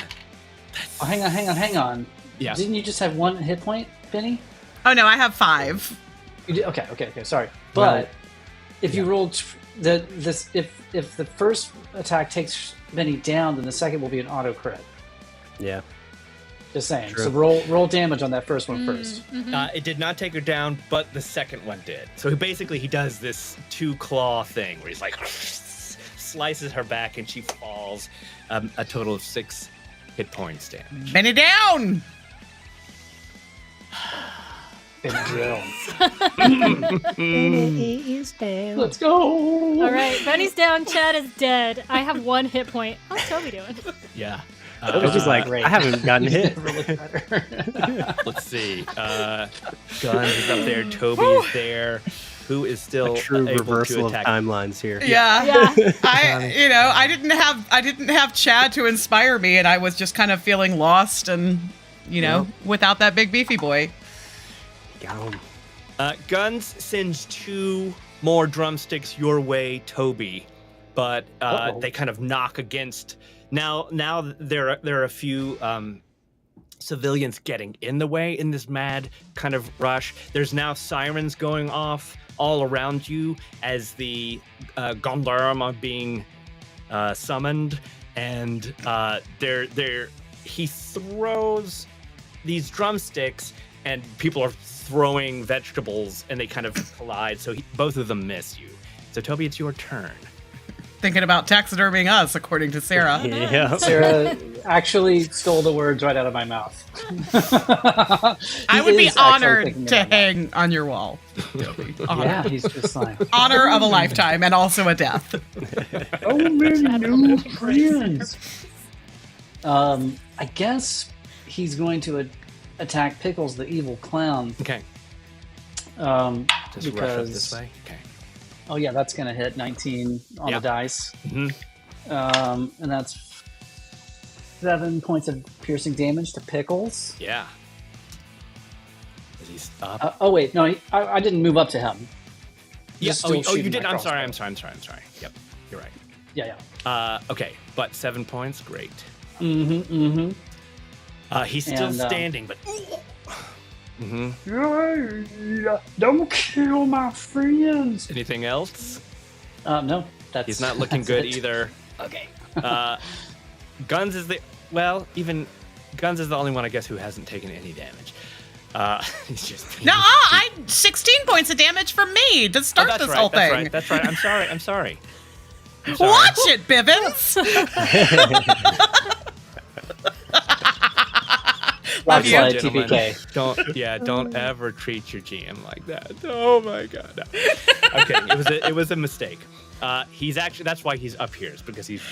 hang on. Yeah. Didn't you just have 1 hit point, Benny? Oh no, I have 5. You did? Okay. Sorry, but if you rolled if the first attack takes Benny down, then the second will be an auto crit. Yeah. Just saying. True. So roll damage on that first one first. It did not take her down, but the second one did. So he does this 2-claw thing where he's like slices her back and she falls. A total of 6 hit points damage. Benny down. Benny is down. Let's go. All right, Benny's down. Chad is dead. I have 1 hit point. How's Toby doing? Yeah. Toby's like, great. I haven't gotten hit. Never looked better. Let's see. Guns is up there. Toby is there. Who is still A true able reversal to of attack? timelines here. Yeah. Yeah. I didn't have Chad to inspire me, and I was just kind of feeling lost and without that big beefy boy. Got him. Guns sends 2 more drumsticks your way, Toby, but they kind of knock against. Now there are a few civilians getting in the way in this mad kind of rush. There's now sirens going off all around you as the gendarme are being summoned, and he throws these drumsticks, and people are throwing vegetables, and they kind of collide. So both of them miss you. So Toby, it's your turn. Thinking about taxiderming us, according to Sarah. Yeah. Sarah actually stole the words right out of my mouth. I would be He is actually honored thinking to about that. hang on your wall. Toby. Honor. Yeah, he's just like, Honor of a lifetime and also a death. oh, many new friends. I guess he's going to attack Pickles, the evil clown. Okay. Just rush up Because this way. Okay. oh yeah, that's going to hit 19 on Yeah. the dice. Mhm. And that's 7 points of piercing damage to Pickles. Yeah. Is he up? Oh wait, no, I didn't move up to him. Yeah. Just Oh, still you shooting did. my I'm crossbow. sorry. Yep. You're right. Yeah. Okay, but 7 points. Great. Mm-hmm. He's still And, standing, but. hmm Don't kill my friends. Anything else? No, that's. He's not looking that's good it. either. Okay. Guns is the even Guns is the only one I guess who hasn't taken any damage. He's just. No, I 16 points of damage from me to start that's this right, whole that's thing. Right. That's right. I'm sorry. Watch it, Bivens. Rock you, slide gentlemen. TPK. Don't ever treat your GM like that. Oh my god. No. Okay, it was a mistake. He's actually that's why he's up here, is because he's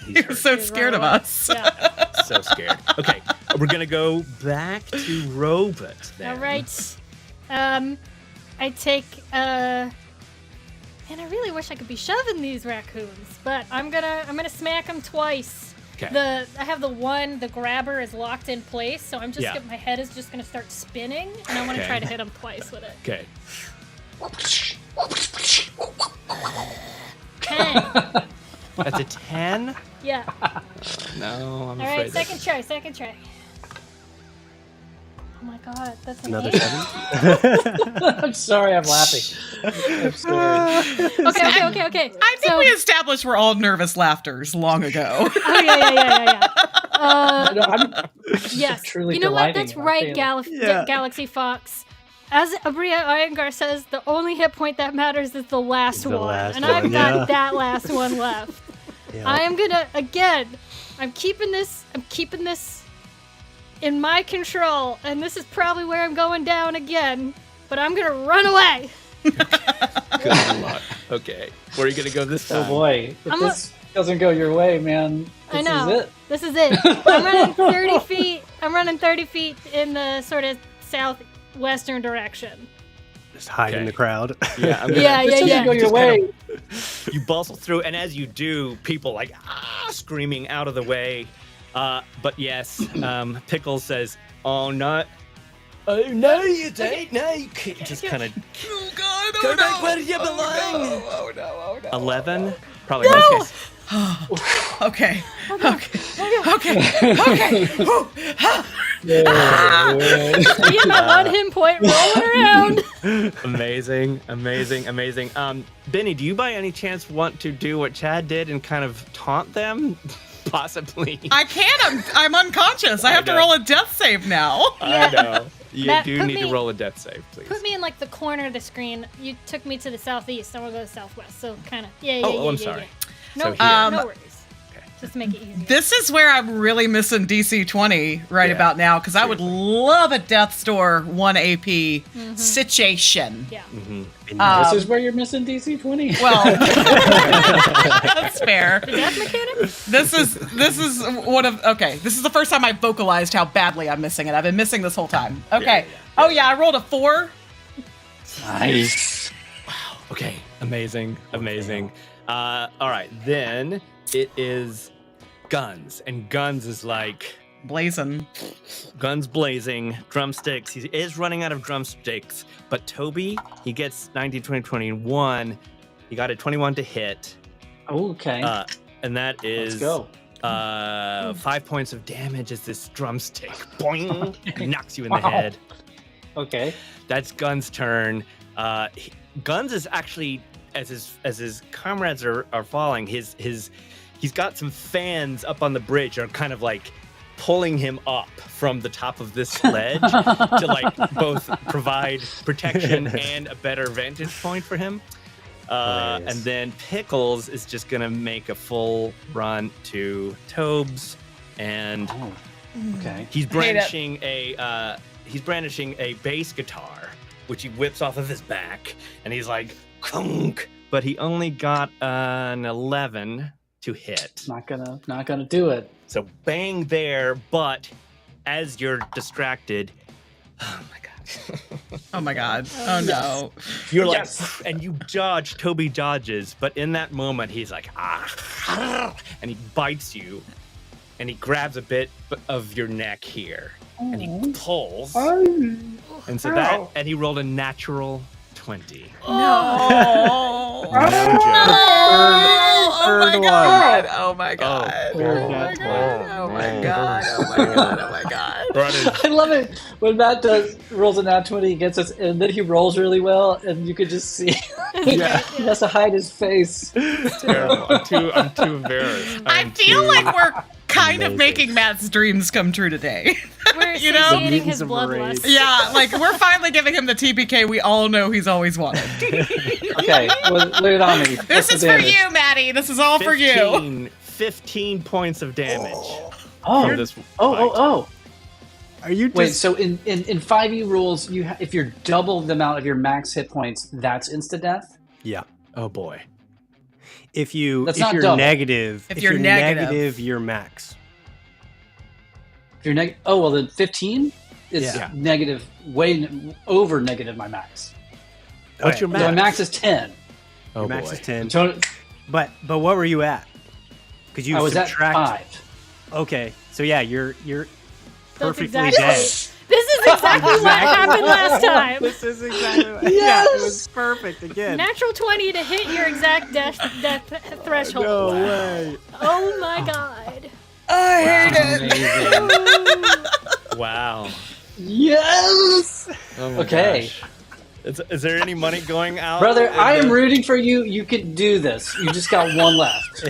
You're hurt. so scared of us. Yeah. So scared. Okay, we're gonna go back to Robot then. All right. I take Man, I really wish I could be shoving these raccoons, but I'm gonna smack them twice. Okay. I have the grabber is locked in place, so I'm just my head is just gonna start spinning, and I want to try to hit him twice with it. Okay. 10. That's a 10? Yeah. No, I'm All afraid. right, second try. Oh my god, that's an Another 8. 7. I'm sorry, I'm laughing. I'm sorry. Okay. I think we established we're all nervous laughters long ago. Oh yeah. No, I'm Yes. truly You know what? delighting That's in our right, feelings. Galaxy Fox. As Abria Iyengar says, the only hit point that matters is the last The one. last And I've one, got yeah. that last one left. Yeah. I am gonna, again, I'm keeping this in my control, and this is probably where I'm going down again, but I'm gonna run away. Good luck. Okay. Where are you going to go this time? Oh boy, if I'm this doesn't go your way, man, I this know. is it. This is it. I'm running 30 feet. I'm running 30 feet in the sort of southwestern direction. Just hide in Okay. the crowd. Yeah, I'm gonna, Yeah. This doesn't go your Just way. You bustle through, and as you do, people like screaming out of the way. But yes, Pickles says, "Oh no, you don't. No, you can't." Just kind of Oh God! go back where you belong. 11, probably. No! In this case. Okay. Me and my 1 hit point rolling around. Amazing. Benny, do you by any chance want to do what Chad did and kind of taunt them? Possibly. I can't. I'm unconscious. I have to know. roll a death save now. I know. You Matt, do put need to me- roll a death save, please. Put me in like the corner of the screen. You took me to the southeast. I want to go to the southwest. So kind of, yeah. I'm sorry. No, So here. no worries. Just make it easier. This is where I'm really missing DC20 right Yeah. about now, because I would love a Death Store 1 AP situation. Yeah. This is where you're missing DC20. Well, that's fair. The death mechanic? This is one of This is the first time I vocalized how badly I'm missing it. I've been missing this whole time. Okay. Oh yeah, I rolled a 4. Nice. Okay, amazing. All right, then it is guns, and guns is like Blazing. guns blazing, drumsticks. He is running out of drumsticks, but Toby, he gets 19, 20, 21. He got a 21 to hit, Okay. and that is Let's go. 5 points of damage as this drumstick boing knocks you in the Wow. head. Okay. That's Guns' turn. Guns is actually, as his comrades are falling, he's got some fans up on the bridge are kind of like pulling him up from the top of this ledge to like both provide protection and a better vantage point for him. Hilarious. And then Pickles is just gonna make a full run to Tobes, and Oh. Okay. he's brandishing a bass guitar, which he whips off of his back, and he's like, "Kunk," but he only got an 11 to hit. Not gonna do it. So bang there, but as you're distracted, oh my god, Oh my God. Oh no. you're Yes. like, and you dodge. Toby dodges, but in that moment, he's like, and he bites you, and he grabs a bit of your neck here, and he pulls, and so that, and he rolled a natural 20. No. No joke. Oh my Third God. Oh my God. Oh, Oh my God. Oh my God. Oh my God. Oh my God. Running. I love it when Matt rolls a nat 20, he gets us, and then he rolls really well, and you could just see he has to hide his face. Terrible. I'm too embarrassed. I feel like we're kind of making Matt's dreams come true today. We're You know? satiating his Mutants of Rage. bloodlust. Yeah, like we're finally giving him the TPK we all know he's always wanted. Okay, well, lay it on me. This What's is the for damage? you, Maddie. This is all for you. 15 points of damage. Oh, from this fight. oh. Are you just Wait, so in 5e rules, if you're double the amount of your max hit points, that's insta death? Yeah. Oh boy. If you're not double. negative, If you're negative. you're max. If you're oh well, then 15 is Yeah. negative, way over negative my max. What's your So my max? max is 10. Oh, Your max boy. is 10. Tony- But what were you at? Because you I was subtract. at 5. Okay, so yeah, you're perfectly exactly- dead. This is exactly what happened last time. This is exactly what, Yes! yeah, it was perfect again. Natural 20 to hit your exact death threshold. No way. Oh my god. I hate it. Amazing. Wow. Yes! Oh my Okay. gosh. Is there any money going out? Brother, I am the- rooting for you. You can do this. You just got one left.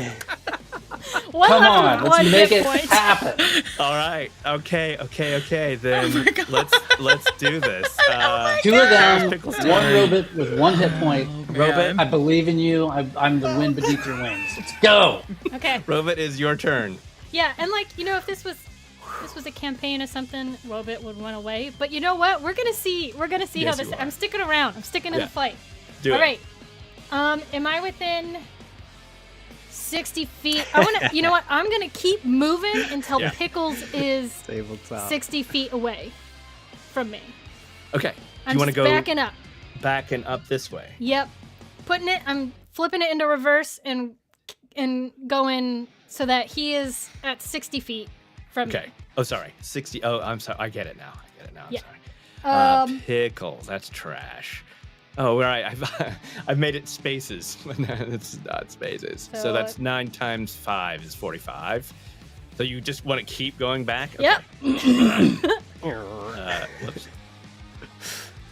One Come level, on, one let's make hit it point. happen. All right. Okay. Oh Then my God. let's do this. Two of them, Pickles one turn. robot with 1 hit point. man. I believe in you. I'm the wind beneath your wings. Let's go. Okay. Robot, is your turn. Yeah, and like, if this was a campaign or something, Robit would run away. But you know what? We're gonna see how Yes, this. you are. I'm sticking around. I'm sticking in Yeah. the fight. Do All it. right. Am I within 60 feet? I wanna. You know what? I'm gonna keep moving until Yeah. Pickles is Tabletop. 60 feet away from me. Okay. Do I'm you want to just go backing up. back and up this way? Yep. I'm flipping it into reverse and going so that he is at 60 feet from Okay. me. Oh, sorry. 60. Oh, I'm sorry. I get it now. I'm Yeah. sorry. Pickles. That's trash. Oh, all right. I've made it spaces. It's not spaces. So So, that's 9 times 5 is 45. So you just want to keep going back? Okay. Yep. Whoops.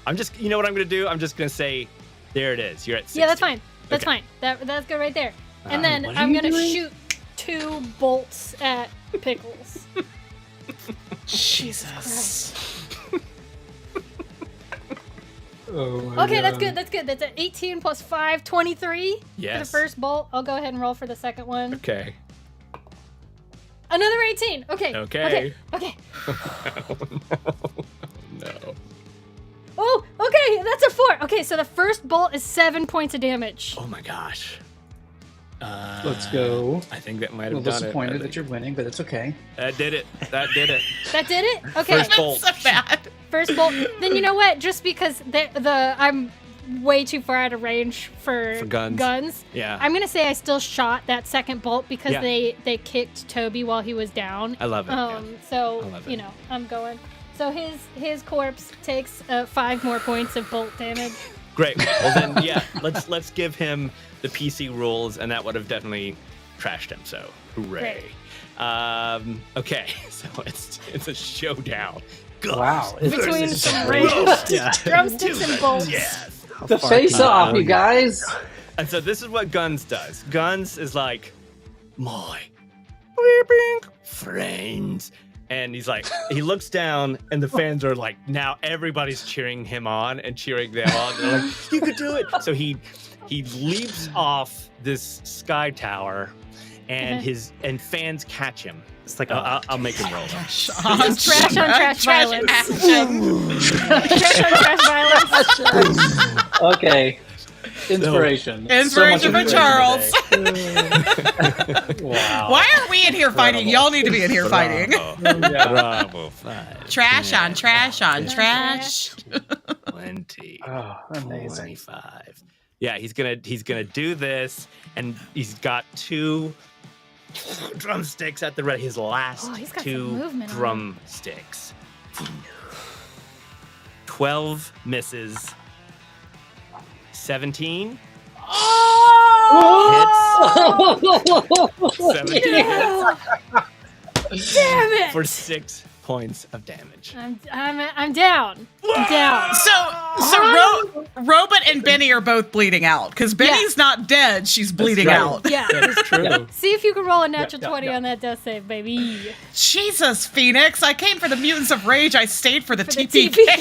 I'm just, you know what I'm going to do? I'm just going to say, there it is. You're at 60. Yeah, that's fine. That's Okay. fine. That's good right there. And then what are I'm you gonna doing? shoot 2 bolts at Pickles. Jesus. Okay, that's good. That's good. That's at 18 plus 5, 23 for the Yes. first bolt. I'll go ahead and roll for the second one. Okay. Another 18. Okay. Okay. Okay. No. Oh, okay. That's a 4. Okay, so the first bolt is 7 points of damage. Oh my gosh. Let's go. I think that might I'm a have little done disappointed it. that you're winning, but it's okay. That did it. That did it. That did it? Okay. First bolt. So bad. First bolt. Then you know what? Just because I'm way too far out of range for guns. Yeah. I'm gonna say I still shot that second bolt because Yeah. they kicked Toby while he was down. I love it. yeah. So I love it. I'm going. So his corpse takes 5 more points of bolt damage. Great. Well then, yeah. Let's give him the PC rules, and that would have definitely trashed him. So hooray. Okay. So it's a showdown. Wow. Between It's some great. drumsticks and bolts. Yes. The face off, you guys. And so this is what Guns does. Guns is like, my weeping friends. And he's like, he looks down, and the fans are like, now everybody's cheering him on and cheering them on. They're like, you could do it. So he leaps off this sky tower, and and fans catch him. It's like I'll make him roll. Just trash on trash violence. action. Trash on trash violence. Okay. Inspiration. Inspiration for Charles. Wow. Why are we in here fighting? Y'all need to be in here fighting. Bravo. 5. Trash on trash on trash. 20. Oh, amazing. 25. Yeah, he's gonna do this, and he's got 2 drumsticks at the ready. His last Oh, he's got 2 some movement on him. drumsticks. 12 misses. 17 hits. 17 Yeah. Damn it! for 6 points of damage. I'm down. I'm down. So Robot and Benny are both bleeding out because Benny's not dead; she's bleeding right. out. Yeah. That's true. See if you can roll a natural yeah, 20 yeah. on that death save, baby. Jesus, Phoenix! I came for the Mutants of Rage. I stayed for the For the TPK.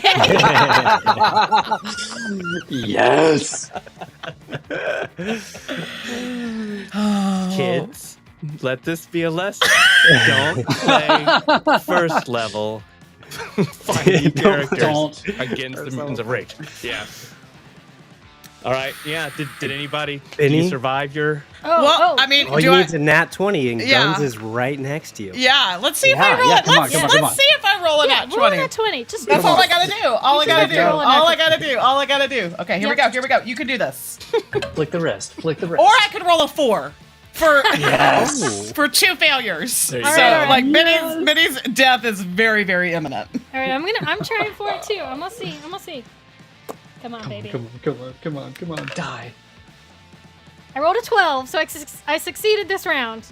Yes. Kids, let this be a lesson. Don't play first level fighting characters Don't. against the Mutants of Rage. Yeah. All right. Yeah. Did anybody? Did Benny? you survive your? I mean, All you need is a nat 20, and Yeah. Guns is right next to you. yeah. Let's see if I Yeah, roll yeah, it. come on, Let's come on, come on. see if I roll a Yeah, nat roll 20. a 20. Just That's roll all I it. gotta do. All I You gotta should do. roll an All I effort. gotta do. All I gotta do. Okay, here we Yep. go. Here we go. You can do this. Flick the wrist. Flick the wrist. Or I could roll a 4 for Yes. for 2 failures. There you So go. All right. like Minnie's death is very, very imminent. All right, I'm trying for it too. I'm gonna see. Come on, baby. Come on. Die. I rolled a 12, so I succeeded this round.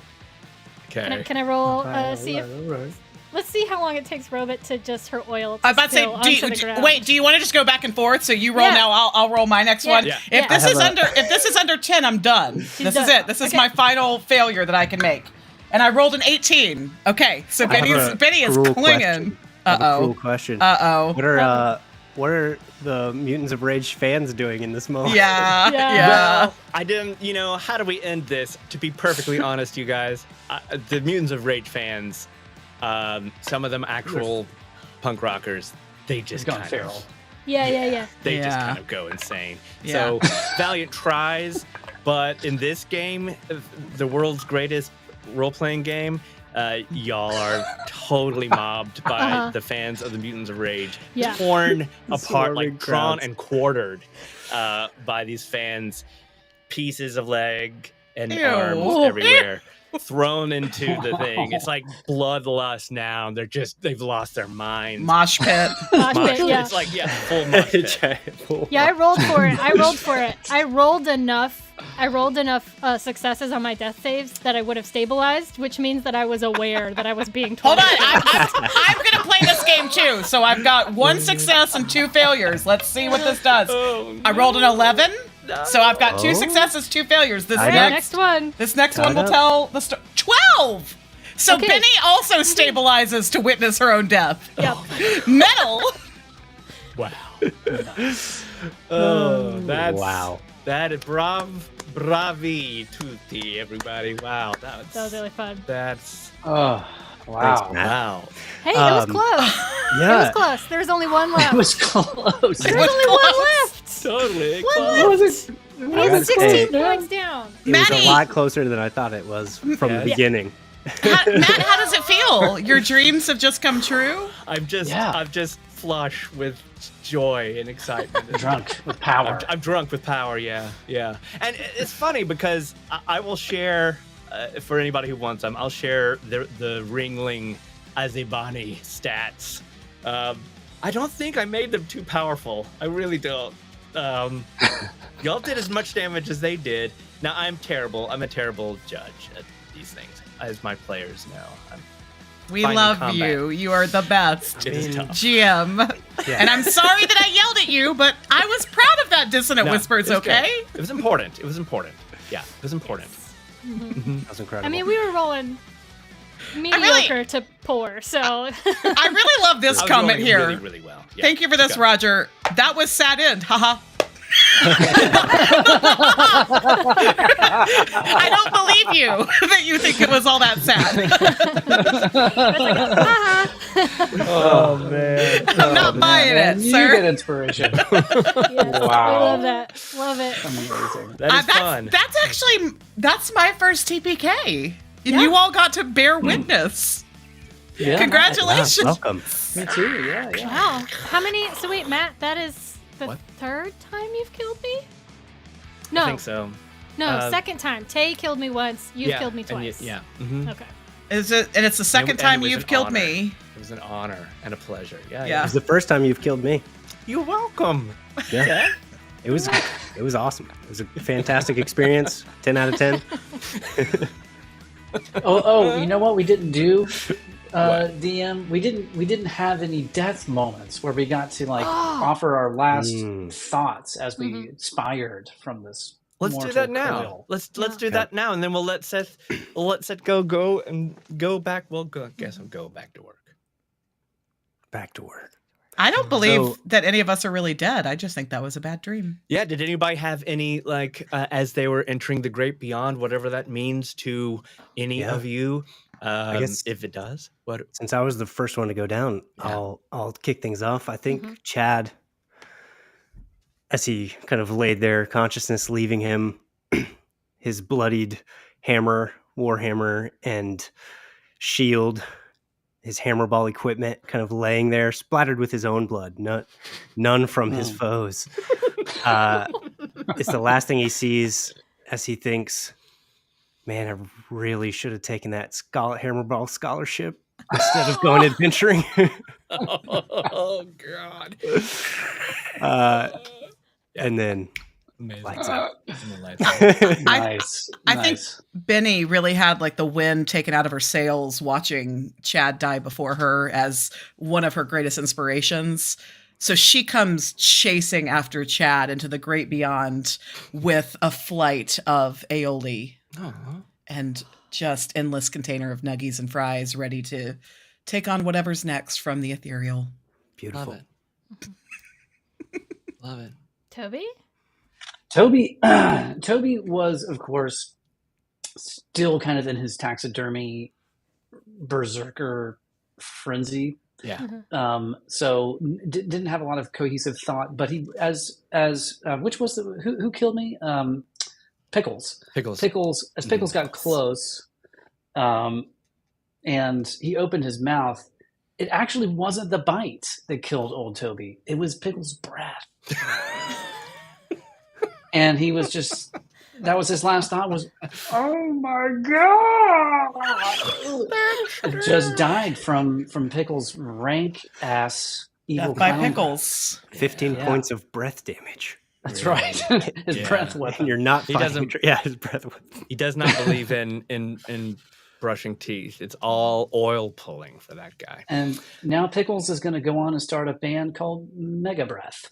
Okay. Can I roll? Alright, See if alright. let's see how long it takes Robit to just her oil. To I was about to say, spill onto the ground. wait, do you want to just go back and forth? So you roll Yeah. now, I'll roll my next Yeah. one. Yeah. If Yeah. this I is have if this is under 10, I'm done. This done. is it. This is Okay. my final failure that I can make. And I rolled an 18. Okay, so I have a Benny is cruel clinging. question. I have a cruel Uh-oh. question. Uh-oh. What are the Mutants of Rage fans doing in this moment? Yeah. Yeah. Yeah. Well, I didn't. How do we end this? To be perfectly honest, you guys, the Mutants of Rage fans, some of them actual punk rockers, they He's just gone kind feral. of, Yeah. they just Yeah. kind of go insane. Yeah. So valiant tries, but in this game, the world's greatest role-playing game, y'all are totally mobbed by Uh-huh. the fans of the Mutants of Rage, Yeah. torn apart, Swarming like drawn crowds. and quartered by these fans, pieces of leg and Ew. arms everywhere. Thrown into the thing. It's like bloodlust now. They've lost their minds. Mosh pit. Mosh Mosh- pit, yeah. It's like, full mosh pit. Yeah, I rolled for it. I rolled enough successes on my death saves that I would have stabilized, which means that I was aware that I was being Hold tortured. on, I'm gonna play this game too. So I've got 1 success and 2 failures. Let's see what this does. I rolled an 11, so I've got 2 Oh. success, 2 failures. This All right, next, next one. this next one will Got it. tell the story. 12. So Okay. Benny also stabilizes to witness her own death. Yep. Metal. Wow. Oh, that's Wow. That is bravi tutti, everybody. Wow, That was really fun. that's Oh, wow. Thanks, Matt. wow. Hey, it was Um, close. It Yeah. was close. There's only one left. It was close. There's was only one close. left. Totally. One close. left. It He's gotta 16 say- points down. It was Maddie! a lot closer than I thought it was from Yeah. the beginning. Matt, how does it feel? Your dreams have just come true? I'm just flush with joy and excitement. Drunk with power. I'm drunk with power. Yeah. And it's funny because I will share for anybody who wants them. I'll share the Ringling Azebani stats. I don't think I made them too powerful. I really don't. Y'all did as much damage as they did. Now I'm terrible. I'm a terrible judge at these things, as my players know. We Finding love combat. you. You are the best. It is tough. GM. Yeah. And I'm sorry that I yelled at you, but I was proud of that dissonant No, whisper. It's it was good. okay. It was important. It was important. Yeah, it was important. That was incredible. I mean, we were rolling mediocre to poor, so. I really love this I was comment rolling here. really, really well. Yeah, Thank you for this, go. Roger. That was sad end. Haha. I don't believe you that you think it was all that sad. oh man. I'm not buying Man, it, you sir. get inspiration. Yes, Wow. I love that. Love it. Amazing. That is fun. That's my first TPK. And Yeah. you all got to bear witness. Yeah. Congratulations. Yeah, welcome. Me too. Yeah. Wow. How many? So wait, Matt, that is the What? third time you've killed me? No. I think so. No, second time. Tay killed me once. You've killed me and twice. yeah. Mhm. Okay. And it's the second And it time was you've an killed honor. me. It was an honor and a pleasure. Yeah. Yeah. It was the first time you've killed me. You're welcome. Yeah. It was awesome. It was a fantastic experience. 10 out of 10. Oh, you know what we didn't do? DM, we didn't have any death moments where we got to like offer our last thoughts as we expired from this. Let's do mortal that now. coil. Let's do that now, and then we'll let Seth go and go back. Well, guess I'll go back to work. Back to work. I don't believe So- that any of us are really dead. I just think that was a bad dream. Yeah. Did anybody have any as they were entering the great beyond, whatever that means to any Yeah. of you? I guess if it does, what? since I was the first one to go down, Yeah. I'll kick things off. I think Chad as he kind of laid there, consciousness leaving him, his bloodied hammer, warhammer, and shield, his hammer ball equipment kind of laying there, splattered with his own blood, none from his foes. It's the last thing he sees as he thinks, man, I really should have taken that hammer ball scholarship instead of going adventuring. Oh God. And then Amazing. lights out. Nice. I think Benny really had like the wind taken out of her sails watching Chad die before her as one of her greatest inspirations. So she comes chasing after Chad into the great beyond with a flight of aioli and just endless container of Nuggies and Fries ready to take on whatever's next from the ethereal. Beautiful. Love it. Love it. Toby? Toby was, of course, still kind of in his taxidermy berserker frenzy. Yeah. So didn't have a lot of cohesive thought, but he, which was who killed me? Pickles. As Pickles got close, and he opened his mouth, it actually wasn't the bite that killed old Toby. It was Pickles' breath. And he was just, that was his last thought was, oh my God. Just died from Pickles' rank ass evil Death by clown. Pickles. 15 points of breath damage. That's right. His breath And weapon. you're not He fighting. doesn't- Yeah, his breath weapon. He does not believe in brushing teeth. It's all oil pulling for that guy. And now Pickles is going to go on and start a band called Mega Breath.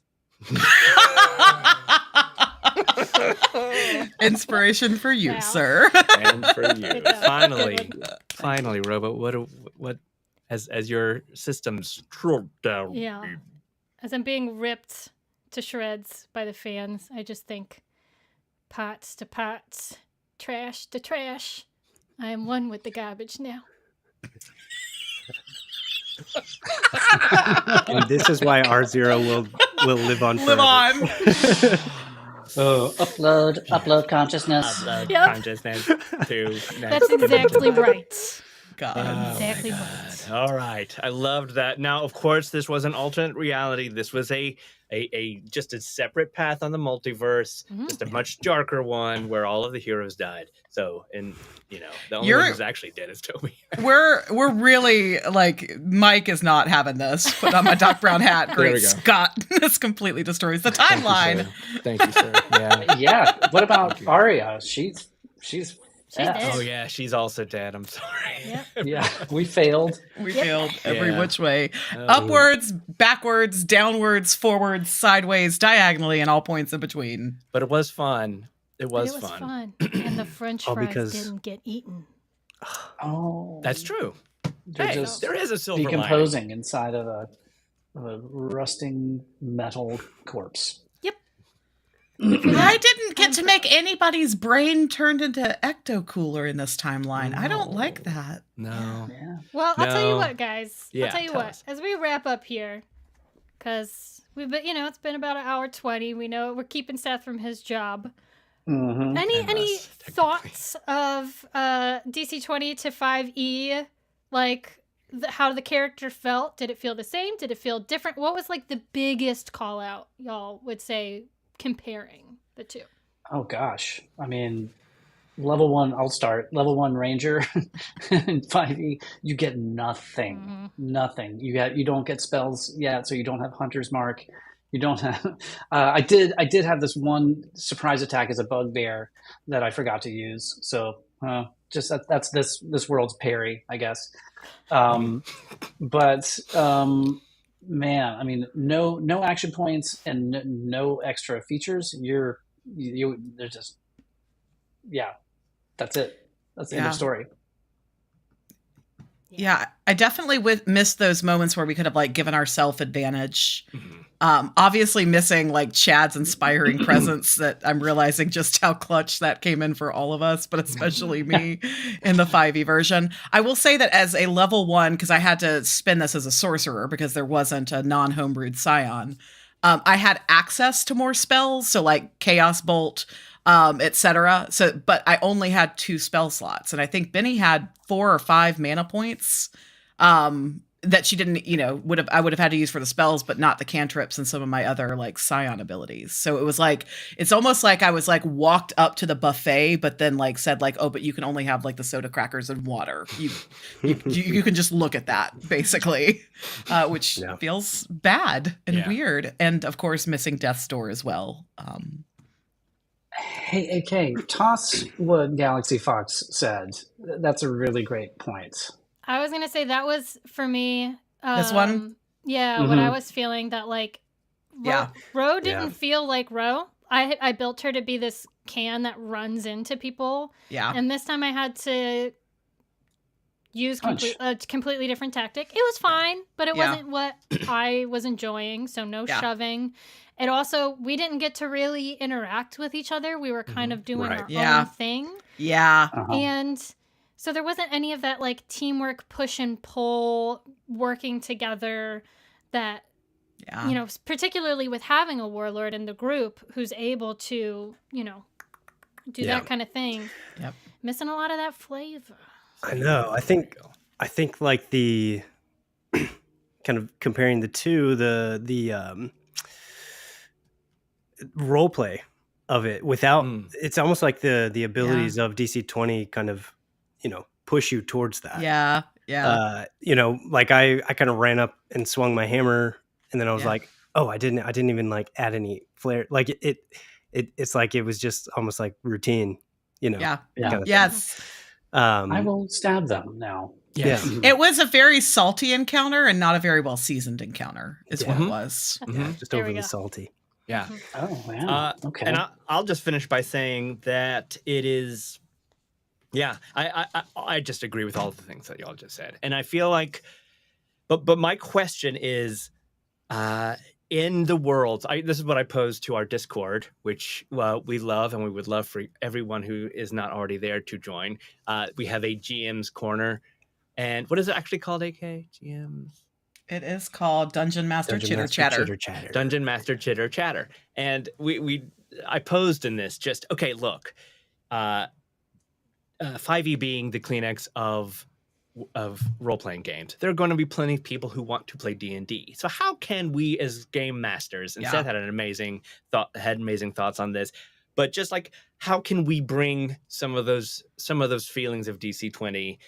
Inspiration for you, Wow. sir. And for you. Good job. Finally, Robo, what as your systems trolled down. Yeah. As I'm being ripped to shreds by the fans, I just think pots to pots, trash to trash. I am one with the garbage now. And this is why R0 will live on forever. Live on. Upload consciousness. Yep. Consciousness to That's exactly right. God. Exactly right. All right, I loved that. Now, of course, this was an alternate reality. This was a just a separate path on the multiverse, just a much darker one where all of the heroes died. So, and the only one who's actually dead is Toby. We're really like Mike is not having this. Put on my Doc Brown hat. There Great we go. Scott. This completely destroys the timeline. Thank you, sir. Yeah. Yeah. What about Arya? She's dead. Oh yeah, she's also dead. I'm sorry. Yep. Yeah, we failed. We Yep. failed every Yeah. which way. Oh. Upwards, backwards, downwards, forwards, sideways, diagonally, and all points in between. But it was fun. It But was, it was fun. fun. And the French All fries because- didn't get eaten. Oh, That's true. they're Hey, just there is a silver lining. decomposing inside of a rusting metal corpse. I didn't get to make anybody's brain turned into ecto cooler in this timeline. I don't like that. No. Yeah. Well, I'll tell you No. what, guys. Yeah, I'll tell you tell what. us. As we wrap up here, because we've been, it's been about an hour 20. We know we're keeping Seth from his job. Mm-hmm. Any Endless, thoughts of DC20 to 5e? Like how the character felt? Did it feel the same? Did it feel different? What was like the biggest call out y'all would say comparing the two? Oh gosh, I mean, level 1. I'll start level 1 Ranger in 5e. You get nothing. Nothing. You don't get spells yet, so you don't have Hunter's Mark. You don't have. I did have this one surprise attack as a bugbear that I forgot to use. So just that's this world's parry, I guess. But man, I mean, no action points and no extra features. There's just that's it. That's the end of story. Yeah, I definitely missed those moments where we could have like given ourselves advantage. Mhm. Obviously missing like Chad's inspiring presence that I'm realizing just how clutch that came in for all of us, but especially me in the 5e version. I will say that as a level 1, because I had to spin this as a sorcerer because there wasn't a non-homebrewed scion, I had access to more spells, so like Chaos Bolt, etc. So, but I only had 2 spell slots, and I think Benny had 4 or 5 mana points that she didn't, I would have had to use for the spells, but not the cantrips and some of my other like Scion abilities. So it was like, it's almost like I was like walked up to the buffet, but then like said like, oh, but you can only have like the soda crackers and water. You can just look at that basically, which feels bad and weird. And of course, missing Death's Door as well. Hey, AK, toss what Galaxy Fox said. That's a really great point. I was going to say that was for me. This one? Yeah, what I was feeling that like, Ro didn't feel like Ro. I built her to be this can that runs into people. Yeah. And this time I had to use a completely different tactic. It was fine, but it wasn't what I was enjoying. So no shoving. It also, we didn't get to really interact with each other. We were kind of doing our own thing. Yeah. And so there wasn't any of that like teamwork, push and pull, working together that, particularly with having a warlord in the group who's able to, do that kind of thing. Yep. Missing a lot of that flavor. I know. I think like the kind of comparing the two, the role play of it without it's almost like the abilities of DC20 kind of push you towards that. Like I kind of ran up and swung my hammer, and then I was like, oh, I didn't even like add any flair. Like it's like it was just almost like routine, kind of Yes. I will stab them now. Yes. Yeah. It was a very salty encounter and not a very well seasoned encounter is what it was. Just overly salty. Yeah. Oh, wow. Okay. And I'll just finish by saying that it is, I just agree with all of the things that y'all just said. And I feel like, but my question is, in the world, this is what I posed to our Discord, which we love, and we would love for everyone who is not already there to join. We have a GM's Corner. And what is it actually called, AK? GM's? It is called Dungeon Master Chitter Chatter. Dungeon Master Chitter Chatter. And I posed in this just, okay, look, 5e being the Kleenex of role-playing games, there are going to be plenty of people who want to play D&D. So how can we as game masters, and Seth had amazing thoughts on this, but just like how can we bring some of those feelings of DC20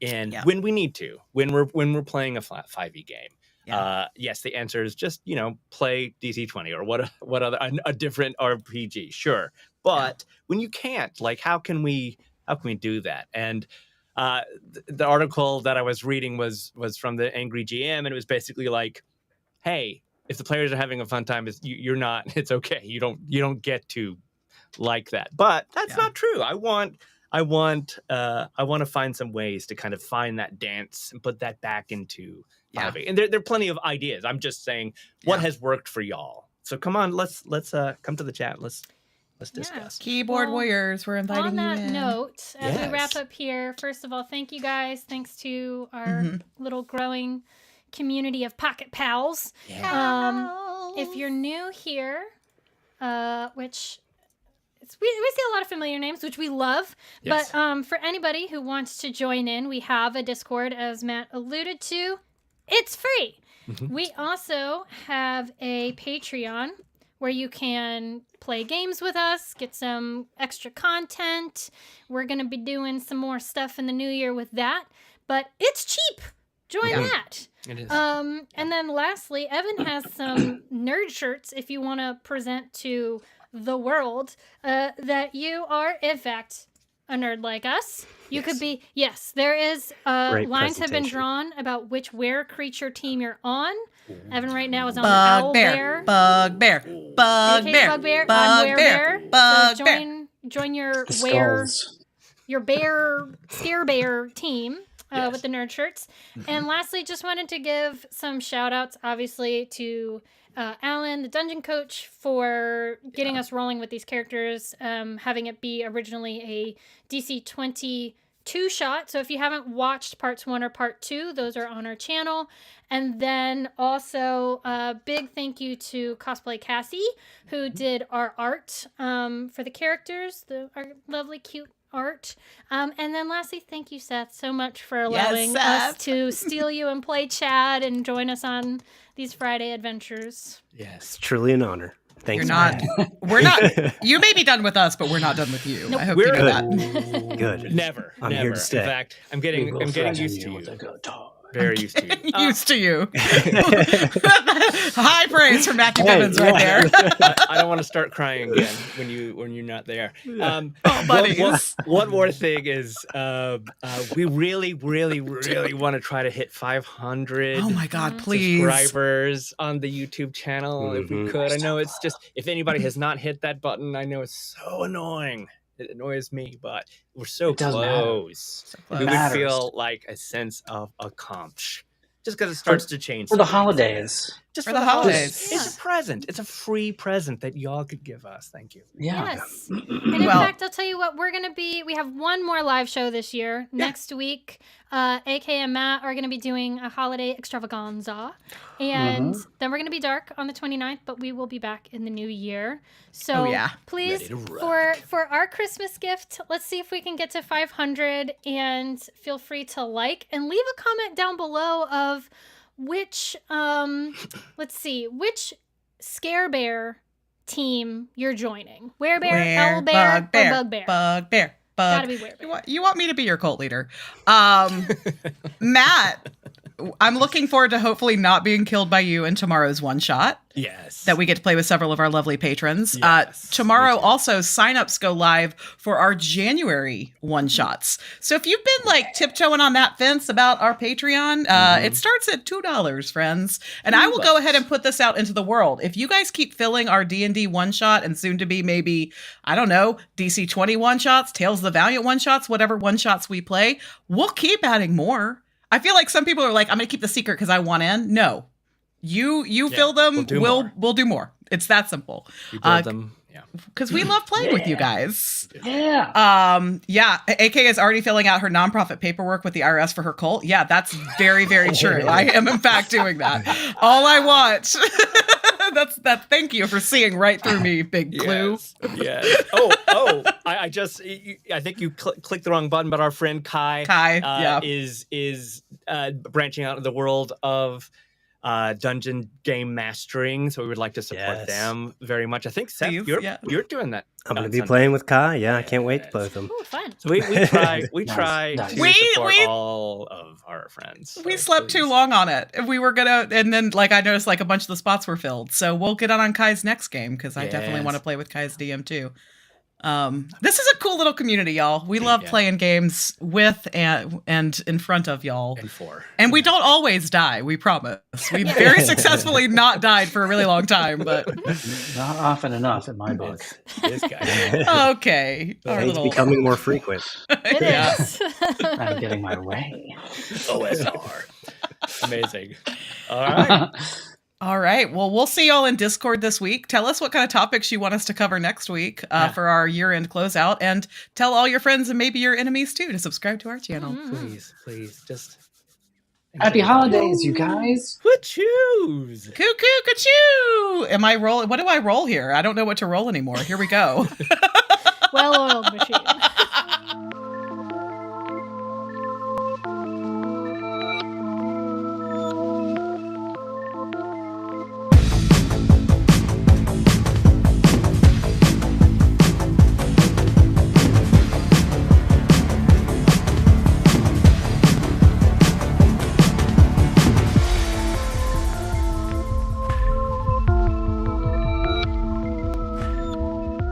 in when we need to, when we're playing a 5e game? Yes, the answer is just play DC20 or what other a different RPG, sure. But when you can't, like how can we do that? And the article that I was reading was from the Angry GM, and it was basically like, hey, if the players are having a fun time, you're not. It's okay. You don't get to like that. But that's not true. I want to find some ways to kind of find that dance and put that back into 5e. And there are plenty of ideas. I'm just saying what has worked for y'all. So come on, let's come to the chat. Let's discuss. Keyboard warriors, we're inviting you in. On that note, as we wrap up here, first of all, thank you guys. Thanks to our little growing community of Pocket Pals. If you're new here, which we see a lot of familiar names, which we love. Yes. But for anybody who wants to join in, we have a Discord, as Matt alluded to. It's free. We also have a Patreon where you can play games with us, get some extra content. We're going to be doing some more stuff in the new year with that, but it's cheap. Join that. It is. And then lastly, Evan has some nerd shirts if you want to present to the world that you are, in fact, a nerd like us. You could be, there is, lines have been drawn about which were creature team you're on. Evan right now is on the owl bear. Bugbear. I'm werebear. So join your bear, scare bear team with the nerd shirts. And lastly, just wanted to give some shout outs, obviously, to Alan, the dungeon coach, for getting us rolling with these characters, having it be originally a DC20 2 Shot. So if you haven't watched parts 1 or part 2, those are on our channel. And then also a big thank you to Cosplay Cassie, who did our art for the characters, our lovely, cute art. And then lastly, thank you, Seth, so much for allowing us to steal you and play Chad and join us on these Friday adventures. Yes. It's truly an honor. Thanks. We're not. You may be done with us, but we're not done with you. Nope. I hope We're you know that. Good. Never. I'm never. here to stay. In fact, I'm getting used to you. Very used to you. Used to you. High praise from Matthew Gibbons right there. I don't want to start crying again when you're not there. buddies. One more thing is we really want to try to hit 500 Oh my God, please. subscribers on the YouTube channel if we could. I know it's just, if anybody has not hit that button, I know it's so annoying. It annoys me, but we're so close. close. We would Matters. feel like a sense of accomplishment just because it starts to change. For the things. holidays. Just For the holidays. It's a present. It's a free present that y'all could give us. Thank you. Yeah. Yes. And in Well- fact, I'll tell you what, we have one more live show this year. Next week, AK and Matt are going to be doing a holiday extravaganza. And then we're going to be dark on the 29th, but we will be back in the new year. So Oh, yeah. please, Ready to rock. for our Christmas gift, let's see if we can get to 500, and feel free to like and leave a comment down below of which which Scare Bear team you're joining. Werebear, Owlbear, or Bugbear? Bugbear. Gotta be Werebear. You want me to be your cult leader. Matt, I'm looking forward to hopefully not being killed by you in tomorrow's one shot Yes. that we get to play with several of our lovely patrons. Yes, Tomorrow me too. also signups go live for our January one shots. So if you've been like tiptoeing on that fence about our Patreon, it starts at $2, friends. And I will go ahead and put this out into the world. If you guys keep filling our D&D one shot and soon to be maybe, I don't know, DC20 one shots, Tales of the Valiant one shots, whatever one shots we play, we'll keep adding more. I feel like some people are like, I'm going to keep the secret because I want in. No, you fill them. We'll do more. It's that simple. We build them. Yeah. Because we love playing with you guys. Yeah. Yeah. AK is already filling out her nonprofit paperwork with the IRS for her cult. Yeah, that's very, very true. I am in fact doing that. All I want. That's that. Thank you for seeing right through me, Big Clue. Yes. I think you clicked the wrong button, but our friend Kai, is branching out in the world of dungeon game mastering, so we would like to support them very much. I think Seth, you're doing that. I'm going to be playing with Kai. Yeah, I can't wait to play with him. Ooh, fun. So we try Nice. to We- support we- all of our friends. We So slept too please. long on it. We were gonna, and then like I noticed like a bunch of the spots were filled. So we'll get on Kai's next game because I definitely Yes. want to play with Kai's DM too. This is a cool little community, y'all. We love playing games with and in front of y'all. And four. And we don't always die, we promise. We very successfully not died for a really long time, but Not often enough in my book. This guy. okay. Our It's little becoming more frequent. It is. I'm getting my way. OSR. Amazing. All right. All right. Well, we'll see y'all in Discord this week. Tell us what kind of topics you want us to cover next week for our year-end closeout, and tell all your friends and maybe your enemies too to subscribe to our channel. Please, just Happy holidays, you guys. choose. Cuckoo, cuckoo! Am I roll? What do I roll here? I don't know what to roll anymore. Here we go.